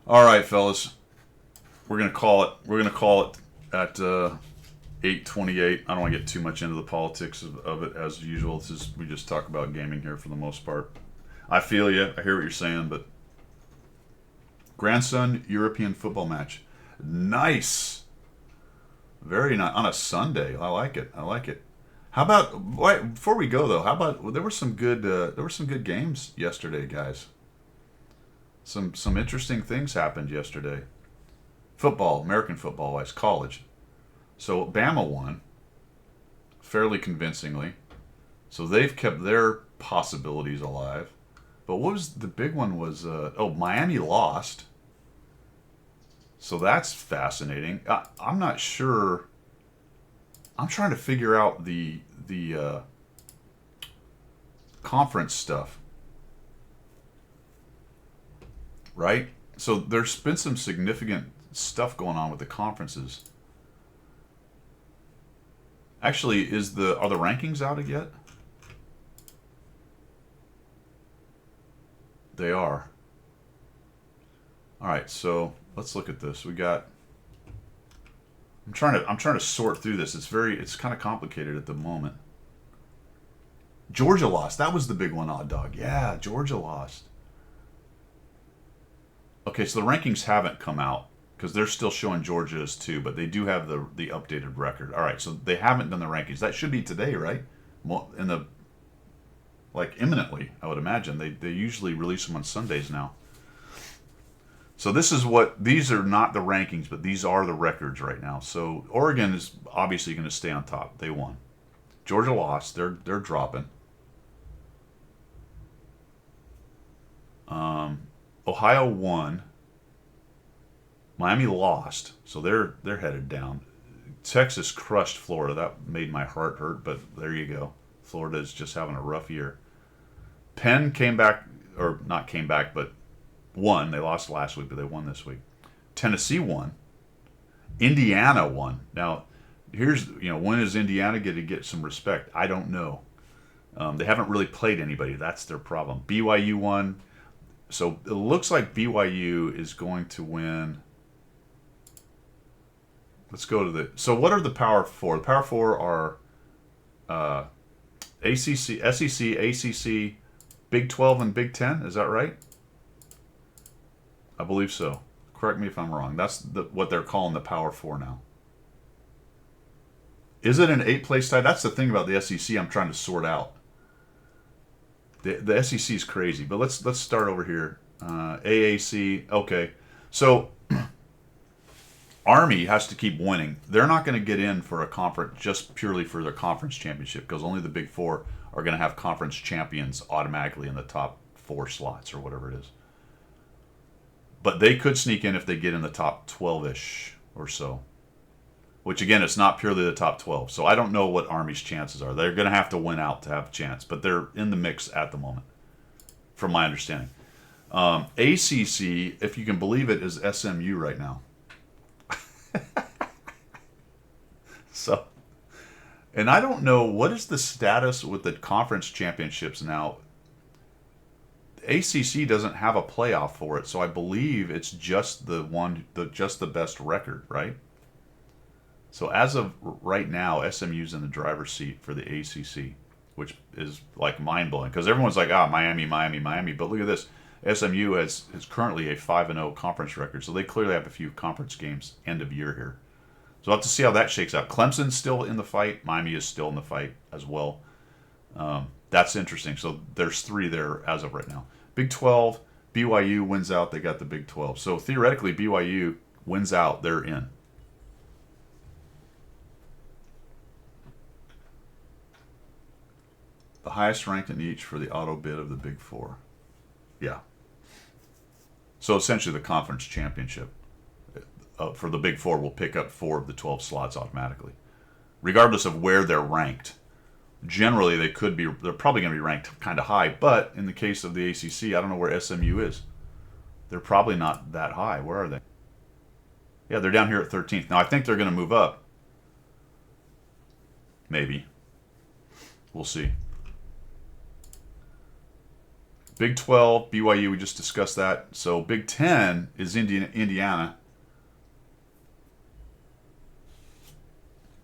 All right, fellas, we're gonna call it. We're gonna call it at 8:28. I don't want to get too much into the politics of it as usual. We just talk about gaming here for the most part. I feel you. I hear what you're saying, but grandson European football match, nice, very nice on a Sunday. I like it. I like it. How about wait, before we go though? How about there were some good games yesterday, guys. Some interesting things happened yesterday. Football, American football wise, college. So Bama won fairly convincingly. So they've kept their possibilities alive. But what was the big one was Miami lost. So that's fascinating. I'm not sure. I'm trying to figure out the conference stuff. Right? So there's been some significant stuff going on with the conferences. Actually, are the rankings out yet? They are. All right, so let's look at this. I'm trying to sort through this. It's kind of complicated at the moment. Georgia lost. That was the big one, odd dog. Yeah, Georgia lost. Okay, so the rankings haven't come out because they're still showing Georgia as 2, but they do have the updated record. All right, so they haven't done the rankings. That should be today, right? In the imminently, I would imagine. They usually release them on Sundays now. So these are not the rankings, but these are the records right now. So Oregon is obviously going to stay on top. They won. Georgia lost. They're dropping. Ohio won. Miami lost, so they're headed down. Texas crushed Florida. That made my heart hurt, but there you go. Florida is just having a rough year. Penn came back, or not came back, but won. They lost last week, but they won this week. Tennessee won. Indiana won. Now, here's, when is Indiana going to get some respect? I don't know. They haven't really played anybody. That's their problem. BYU won. So it looks like BYU is going to win. Let's go to the. So what are the Power Four? The Power Four are ACC, SEC, ACC, Big 12, and Big 10. Is that right? I believe so. Correct me if I'm wrong. That's what they're calling the Power Four now. Is it an 8-place tie? That's the thing about the SEC I'm trying to sort out. The SEC is crazy, but let's start over here. AAC, okay. So Army has to keep winning. They're not going to get in for a conference just purely for their conference championship because only the Big Four are going to have conference champions automatically in the top 4 slots or whatever it is. But they could sneak in if they get in the top 12-ish or so. Which, again, it's not purely the top 12. So I don't know what Army's chances are. They're going to have to win out to have a chance. But they're in the mix at the moment, from my understanding. ACC, if you can believe it, is SMU right now. So, and I don't know, what is the status with the conference championships now? ACC doesn't have a playoff for it, so I believe it's just the best record, right? So as of right now, SMU's in the driver's seat for the ACC, which is like mind-blowing because everyone's like, Miami. But look at this. SMU is currently a 5-0 conference record, so they clearly have a few conference games end of year here. So we'll have to see how that shakes out. Clemson's still in the fight. Miami is still in the fight as well. That's interesting. So there's 3 there as of right now. Big 12, BYU wins out. They got the Big 12. So theoretically, BYU wins out. They're in. The highest ranked in each for the auto bid of the Big Four. Yeah. So essentially the conference championship for the Big Four will pick up 4 of the 12 slots automatically. Regardless of where they're ranked. Generally, they're probably going to be ranked kind of high, but in the case of the ACC, I don't know where SMU is. They're probably not that high. Where are they? Yeah, they're down here at 13th. Now, I think they're going to move up. Maybe. We'll see. Big 12, BYU, we just discussed that. So Big 10 is Indiana.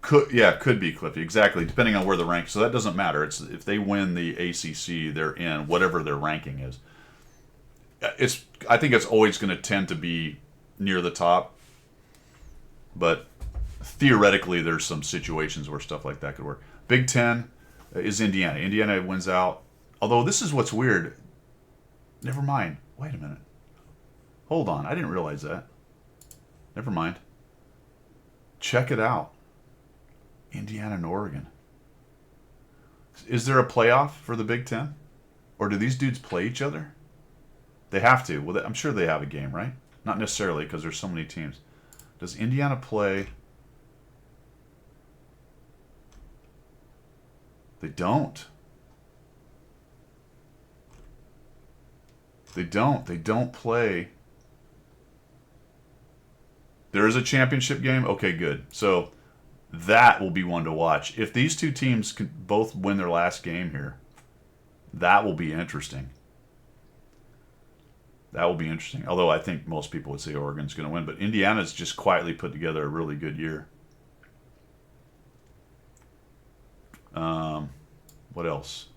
Could be Cliffy. Exactly, depending on where they're ranked. So that doesn't matter. It's if they win the ACC, they're in whatever their ranking is. I think it's always going to tend to be near the top. But theoretically, there's some situations where stuff like that could work. Big 10 is Indiana. Indiana wins out. Although this is what's weird. Never mind. Wait a minute. Hold on. I didn't realize that. Never mind. Check it out. Indiana and Oregon. Is there a playoff for the Big Ten? Or do these dudes play each other? They have to. Well, I'm sure they have a game, right? Not necessarily because there's so many teams. Does Indiana play? They don't. They don't play. There is a championship game? Okay, good. So that will be one to watch. If these two teams can both win their last game here, that will be interesting. That will be interesting. Although I think most people would say Oregon's going to win. But Indiana's just quietly put together a really good year. What else?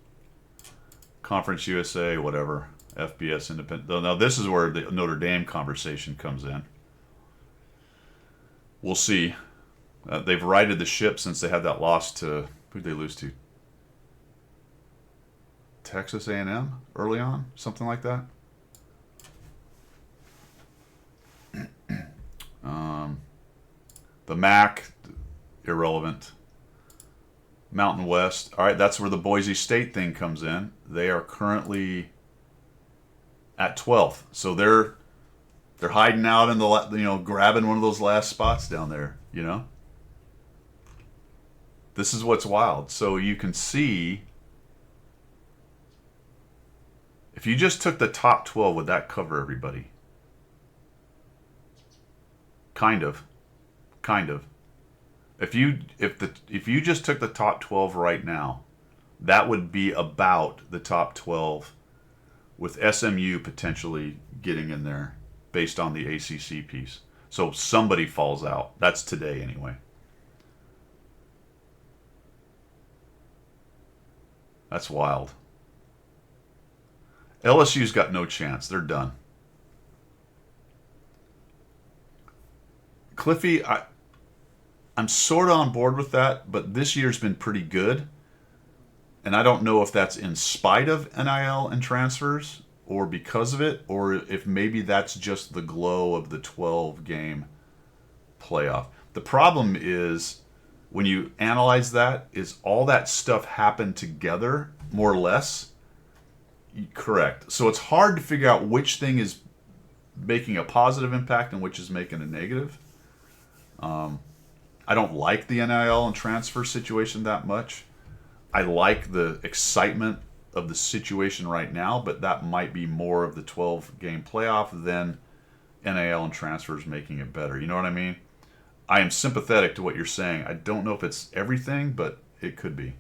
Conference USA, whatever. FBS Independent. Now this is where the Notre Dame conversation comes in. We'll see. They've righted the ship since they had that loss to, who'd they lose to? Texas A&M early on? Something like that? The MAC, irrelevant. Mountain West. All right, that's where the Boise State thing comes in. They are currently at 12th. So they're hiding out in the, grabbing one of those last spots down there, This is what's wild. So you can see, if you just took the top 12, would that cover everybody? Kind of. Kind of. If you just took the top 12 right now, that would be about the top 12, with SMU potentially getting in there based on the ACC piece. So somebody falls out. That's today anyway. That's wild. LSU's got no chance. They're done. Cliffy, I'm sort of on board with that, but this year's been pretty good. And I don't know if that's in spite of NIL and transfers or because of it, or if maybe that's just the glow of the 12-game playoff. The problem is, when you analyze that, is all that stuff happened together, more or less. Correct. So it's hard to figure out which thing is making a positive impact and which is making a negative. I don't like the NIL and transfer situation that much. I like the excitement of the situation right now, but that might be more of the 12-game playoff than NIL and transfers making it better. You know what I mean? I am sympathetic to what you're saying. I don't know if it's everything, but it could be.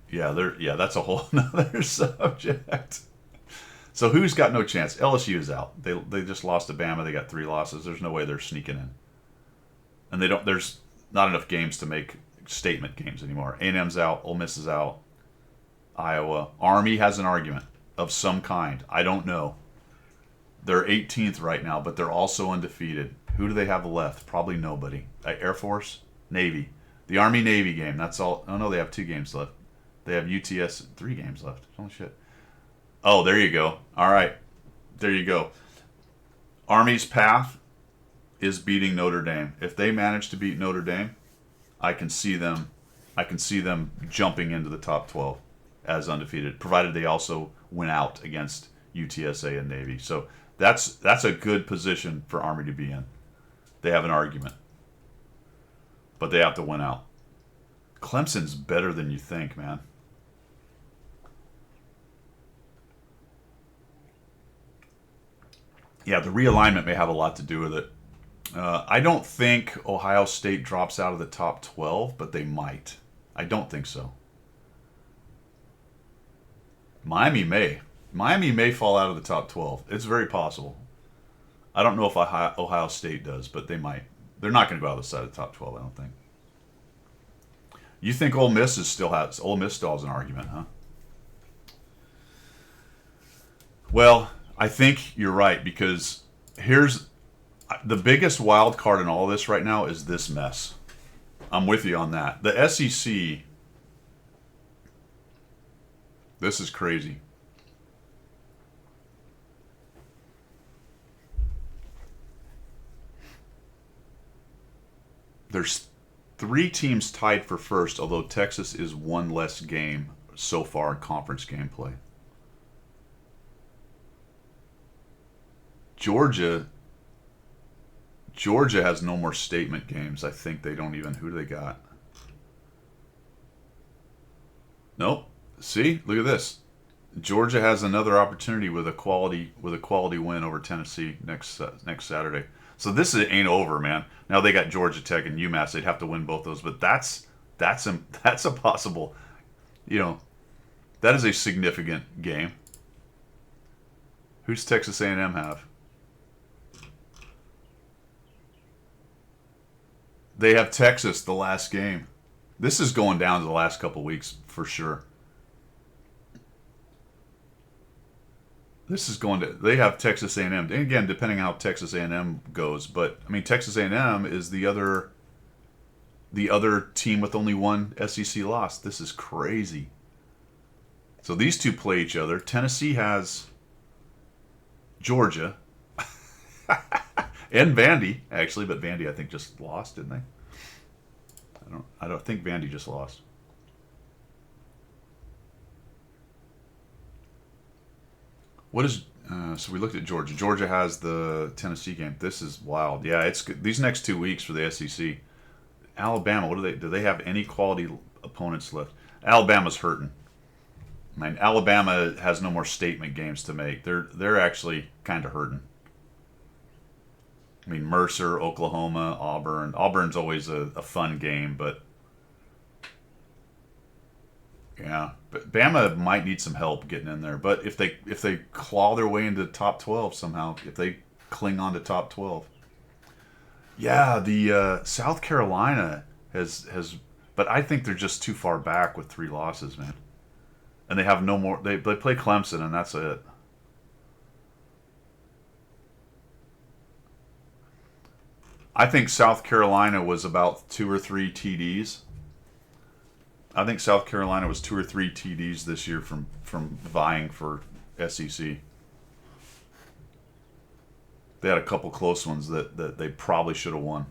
Yeah, that's a whole nother subject. So who's got no chance? LSU is out. They just lost to Bama. They got 3 losses. There's no way they're sneaking in. And there's not enough games to make statement games anymore. A&M's out. Ole Miss is out. Iowa. Army has an argument of some kind. I don't know. They're 18th right now, but they're also undefeated. Who do they have left? Probably nobody. Air Force? Navy. The Army-Navy game. That's all. Oh, no, they have 2 games left. They have UTS 3 games left. Holy shit. Oh, there you go. All right. There you go. Army's path is beating Notre Dame. If they manage to beat Notre Dame, I can see them jumping into the top 12 as undefeated, provided they also win out against UTSA and Navy. So that's a good position for Army to be in. They have an argument, but they have to win out. Clemson's better than you think, man. Yeah, the realignment may have a lot to do with it. I don't think Ohio State drops out of the top 12, but they might. I don't think so. Miami may. Miami may fall out of the top 12. It's very possible. I don't know if Ohio State does, but they might. They're not going to go out of the side of the top 12, I don't think. You think Ole Miss still has an argument, huh? Well, I think you're right, because here's the biggest wild card in all this right now is this mess. I'm with you on that. The SEC, this is crazy. There's 3 teams tied for first, although Texas is 1 less game so far in conference gameplay. Georgia has no more statement games. I think they don't even. Who do they got? Nope. See, look at this. Georgia has another opportunity with a quality win over Tennessee next Saturday. So this ain't over, man. Now they got Georgia Tech and UMass. They'd have to win both those, but that's a possible. That is a significant game. Who's Texas A&M have? They have Texas the last game. This is going down to the last couple weeks for sure. They have Texas A&M. And again, depending on how Texas A&M goes, but I mean Texas A&M is the other team with only 1 SEC loss. This is crazy. So these two play each other. Tennessee has Georgia. And Vandy, actually, but Vandy I think just lost, didn't they? I don't think Vandy just lost. What is so we looked at Georgia. Georgia has the Tennessee game. This is wild. Yeah, it's these next 2 weeks for the SEC. Alabama, what do they have any quality opponents left? Alabama's hurting. I mean, Alabama has no more statement games to make. They're actually kind of hurting. I mean, Mercer, Oklahoma, Auburn. Auburn's always a fun game, but yeah, but Bama might need some help getting in there. But if they claw their way into top 12 somehow, if they cling on to top 12, yeah, the South Carolina has, but I think they're just too far back with 3 losses, man. And they have no more. They play Clemson, and that's it. I think South Carolina was about 2 or 3 TDs. I think South Carolina was 2 or 3 TDs this year from vying for SEC. They had a couple close ones that they probably should have won.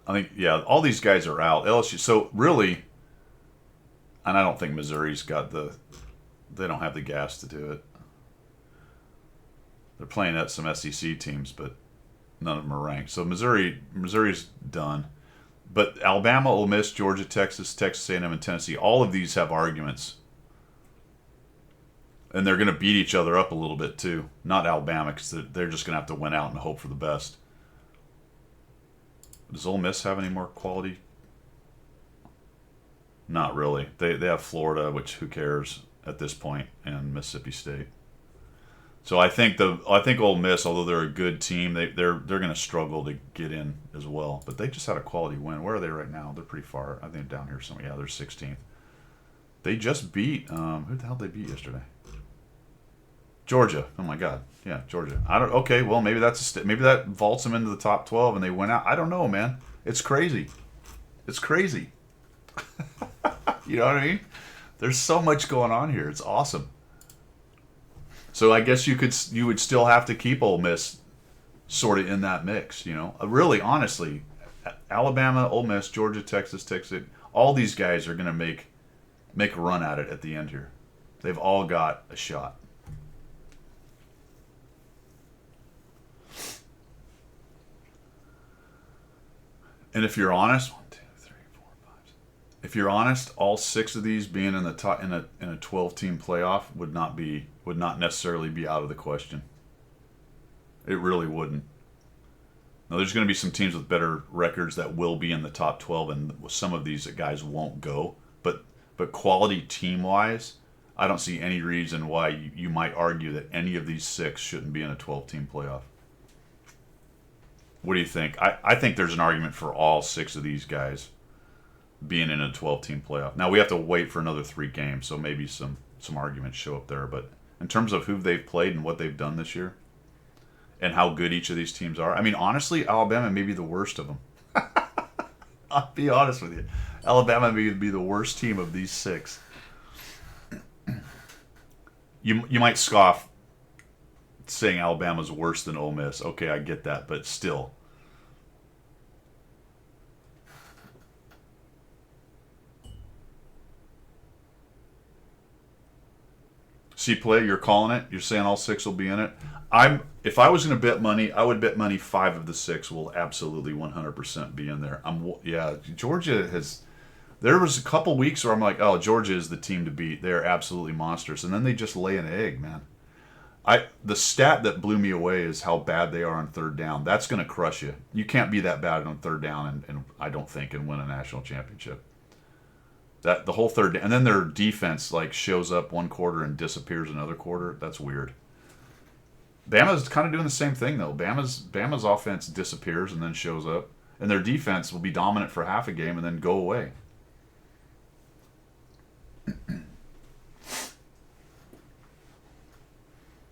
I think, yeah, all these guys are out. LSU, so really, and I don't think Missouri's got they don't have the gas to do it. They're playing at some SEC teams, but none of them are ranked. So Missouri's done. But Alabama, Ole Miss, Georgia, Texas, Texas A&M, and Tennessee, all of these have arguments. And they're going to beat each other up a little bit too. Not Alabama, because they're just going to have to win out and hope for the best. Does Ole Miss have any more quality? Not really. They have Florida, which who cares at this point, and Mississippi State. So I think Ole Miss, although they're a good team, they're going to struggle to get in as well. But they just had a quality win. Where are they right now? They're pretty far. I think down here somewhere. Yeah, they're 16th. They just beat who the hell did they beat yesterday? Georgia. Oh my God. Yeah, Georgia. I don't. Okay, well maybe maybe that vaults them into the top 12 and they went out. I don't know, man. It's crazy. It's crazy. You know what I mean? There's so much going on here. It's awesome. So I guess you would still have to keep Ole Miss sort of in that mix, you know. Really, honestly, Alabama, Ole Miss, Georgia, Texas, all these guys are going to make a run at it at the end here. They've all got a shot. And if you're honest, 1, 2, 3, 4, 5. If you're honest, all 6 of these being in the top in a 12-team playoff would not necessarily be out of the question. It really wouldn't. Now, there's going to be some teams with better records that will be in the top 12, and some of these guys won't go. But quality team-wise, I don't see any reason why you might argue that any of these 6 shouldn't be in a 12-team playoff. What do you think? I think there's an argument for all 6 of these guys being in a 12-team playoff. Now, we have to wait for another 3 games, so maybe some arguments show up there. But in terms of who they've played and what they've done this year and how good each of these teams are, I mean, honestly, Alabama may be the worst of them. I'll be honest with you. Alabama may be the worst team of these 6. You might scoff saying Alabama's worse than Ole Miss. Okay, I get that, but still. See, play, you're calling it. You're saying all 6 will be in it. If I was going to bet money, I would bet money 5 of the 6 will absolutely 100% be in there. Georgia has. There was a couple weeks where I'm like, oh, Georgia is the team to beat. They're absolutely monsters, and then they just lay an egg, man. The stat that blew me away is how bad they are on 3rd down. That's going to crush you. You can't be that bad on 3rd down, and I don't think, and win a national championship. That the whole 3rd down, and then their defense shows up one quarter and disappears another quarter. That's weird. Bama's kind of doing the same thing though. Bama's offense disappears and then shows up, and their defense will be dominant for half a game and then go away.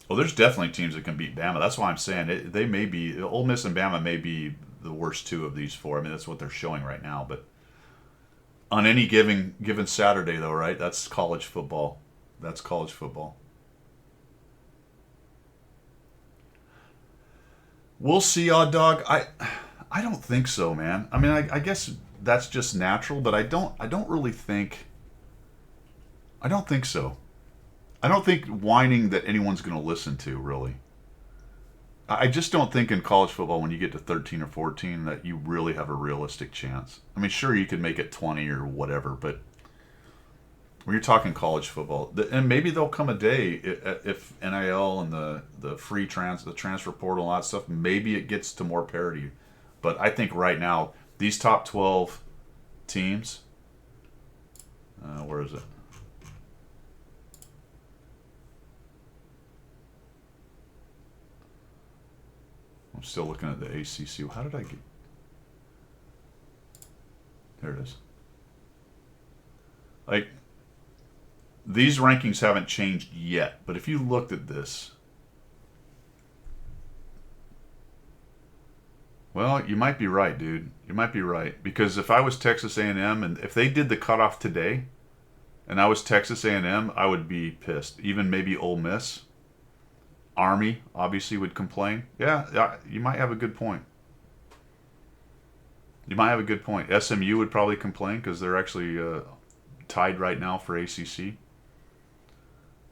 Well, there's definitely teams that can beat Bama. That's why I'm saying they may be. Ole Miss and Bama may be the worst 2 of these 4. I mean, that's what they're showing right now. But on any given Saturday, though, right? That's college football. That's college football. We'll see, Odd Dog. I don't think so, man. I mean, I guess that's just natural, but I don't really think. I don't think so. I don't think whining that anyone's going to listen to, really. I just don't think in college football when you get to 13 or 14 that you really have a realistic chance. I mean, sure you could make it 20 or whatever, but when you're talking college football, and maybe there'll come a day if NIL and the the transfer portal and all that stuff, maybe it gets to more parity. But I think right now these top 12 teams, where is it? I'm still looking at the ACC. How did I get? There it is. Like, these rankings haven't changed yet, but if you looked at this, well, you might be right, dude. You might be right, because if I was Texas A&M and if they did the cutoff today, and I was Texas A&M, I would be pissed. Even maybe Ole Miss, Army obviously would complain. Yeah, you might have a good point. You might have a good point. SMU would probably complain because they're actually tied right now for ACC.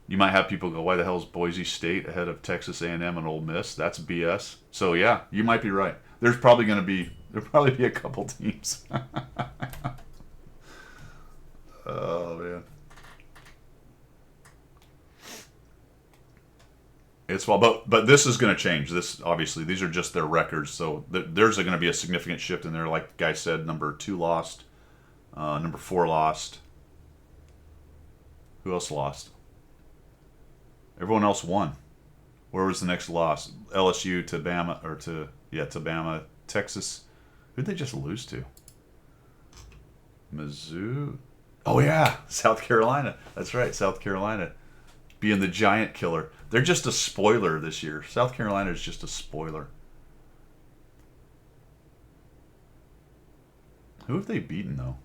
You might have people go, "Why the hell is Boise State ahead of Texas A&M and Ole Miss?" That's BS. So yeah, you might be right. There'll probably be a couple teams. Oh man, it's well, but this is going to change. This obviously these are just their records, so there's going to be a significant shift in there. Like the guy said, number 2 lost, number 4 lost. Who else lost? Everyone else won. Where was the next loss? LSU to Bama, to Bama. Texas. Who'd they just lose to? Mizzou. Oh yeah, South Carolina. That's right, South Carolina being the giant killer. They're just a spoiler this year. South Carolina is just a spoiler. Who have they beaten though?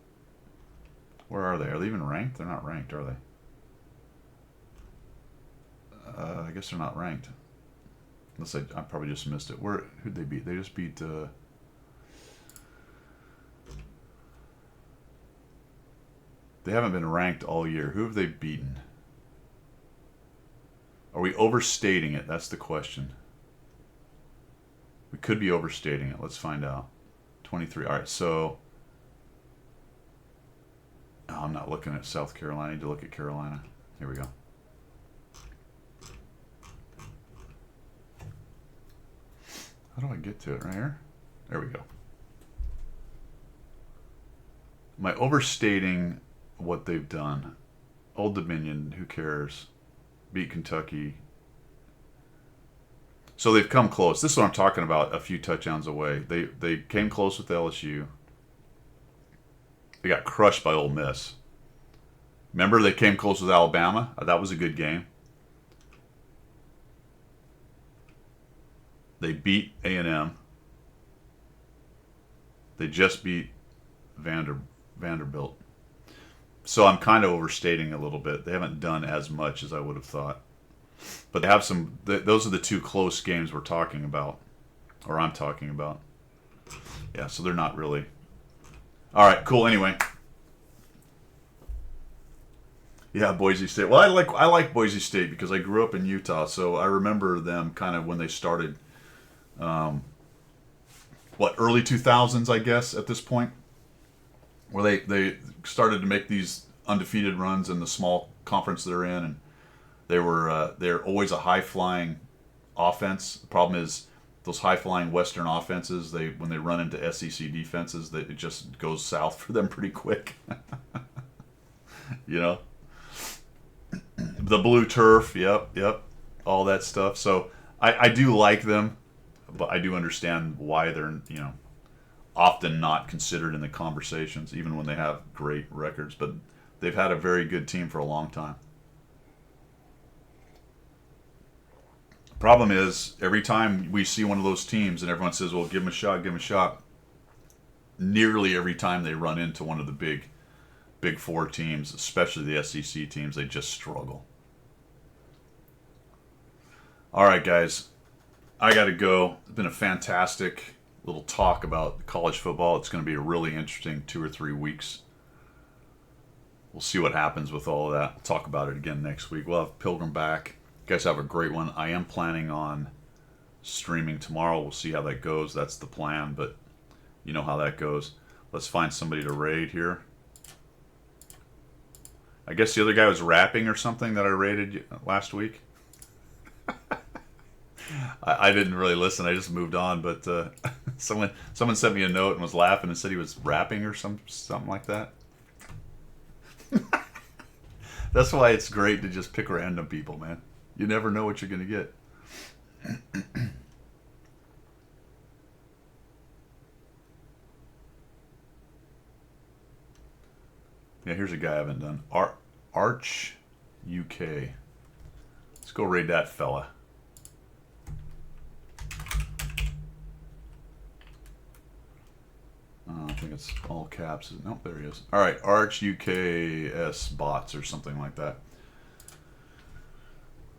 Where are they? Are they even ranked? They're not ranked, are they? I guess they're not ranked. Unless I probably just missed it. Who'd they beat? They just beat. They haven't been ranked all year. Who have they beaten? Are we overstating it? That's the question. We could be overstating it. Let's find out. 23. All right, so. Oh, I'm not looking at South Carolina. I need to look at Carolina. Here we go. How do I get to it? Right here? There we go. Am I overstating what they've done? Old Dominion, who cares? Beat Kentucky. So they've come close. This is what I'm talking about, a few touchdowns away. They came close with LSU. They got crushed by Ole Miss. Remember they came close with Alabama? That was a good game. They beat A&M. They just beat Vanderbilt. So I'm kind of overstating a little bit. They haven't done as much as I would have thought. But they have some. Those are the 2 close games we're talking about, or I'm talking about. Yeah, so they're not really. All right, cool. Anyway, yeah, Boise State. Well, I like Boise State because I grew up in Utah, so I remember them kind of when they started. Early 2000s, I guess, at this point, where they started to make these undefeated runs in the small conference they're in, and they're always a high flying offense. The problem is those high flying Western offenses. When they run into SEC defenses, it just goes south for them pretty quick. You know, the blue turf. Yep, all that stuff. So I do like them, but I do understand why they're often not considered in the conversations, even when they have great records. But they've had a very good team for a long time. Problem is, every time we see one of those teams and everyone says, well, give them a shot, nearly every time they run into one of the big 4 teams, especially the SEC teams, they just struggle. All right, guys, I got to go. It's been a fantastic little talk about college football. It's going to be a really interesting 2 or 3 weeks. We'll see what happens with all of that. We'll talk about it again next week. We'll have Pilgrim back. You guys have a great one. I am planning on streaming tomorrow. We'll see how that goes. That's the plan, but you know how that goes. Let's find somebody to raid here. I guess the other guy was rapping or something that I raided last week. I didn't really listen. I just moved on. But someone sent me a note and was laughing and said he was rapping or something like that. That's why it's great to just pick random people, man. You never know what you're gonna get. Yeah, here's a guy I haven't done. Arch UK. Let's go raid that fella. I think it's all caps. Nope, there he is. All right, Arch UKS bots or something like that.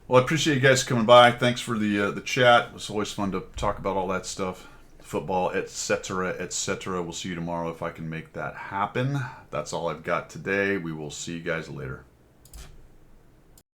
Well, I appreciate you guys coming by. Thanks for the chat. It was always fun to talk about all that stuff, football, etc., etc. We'll see you tomorrow if I can make that happen. That's all I've got today. We will see you guys later.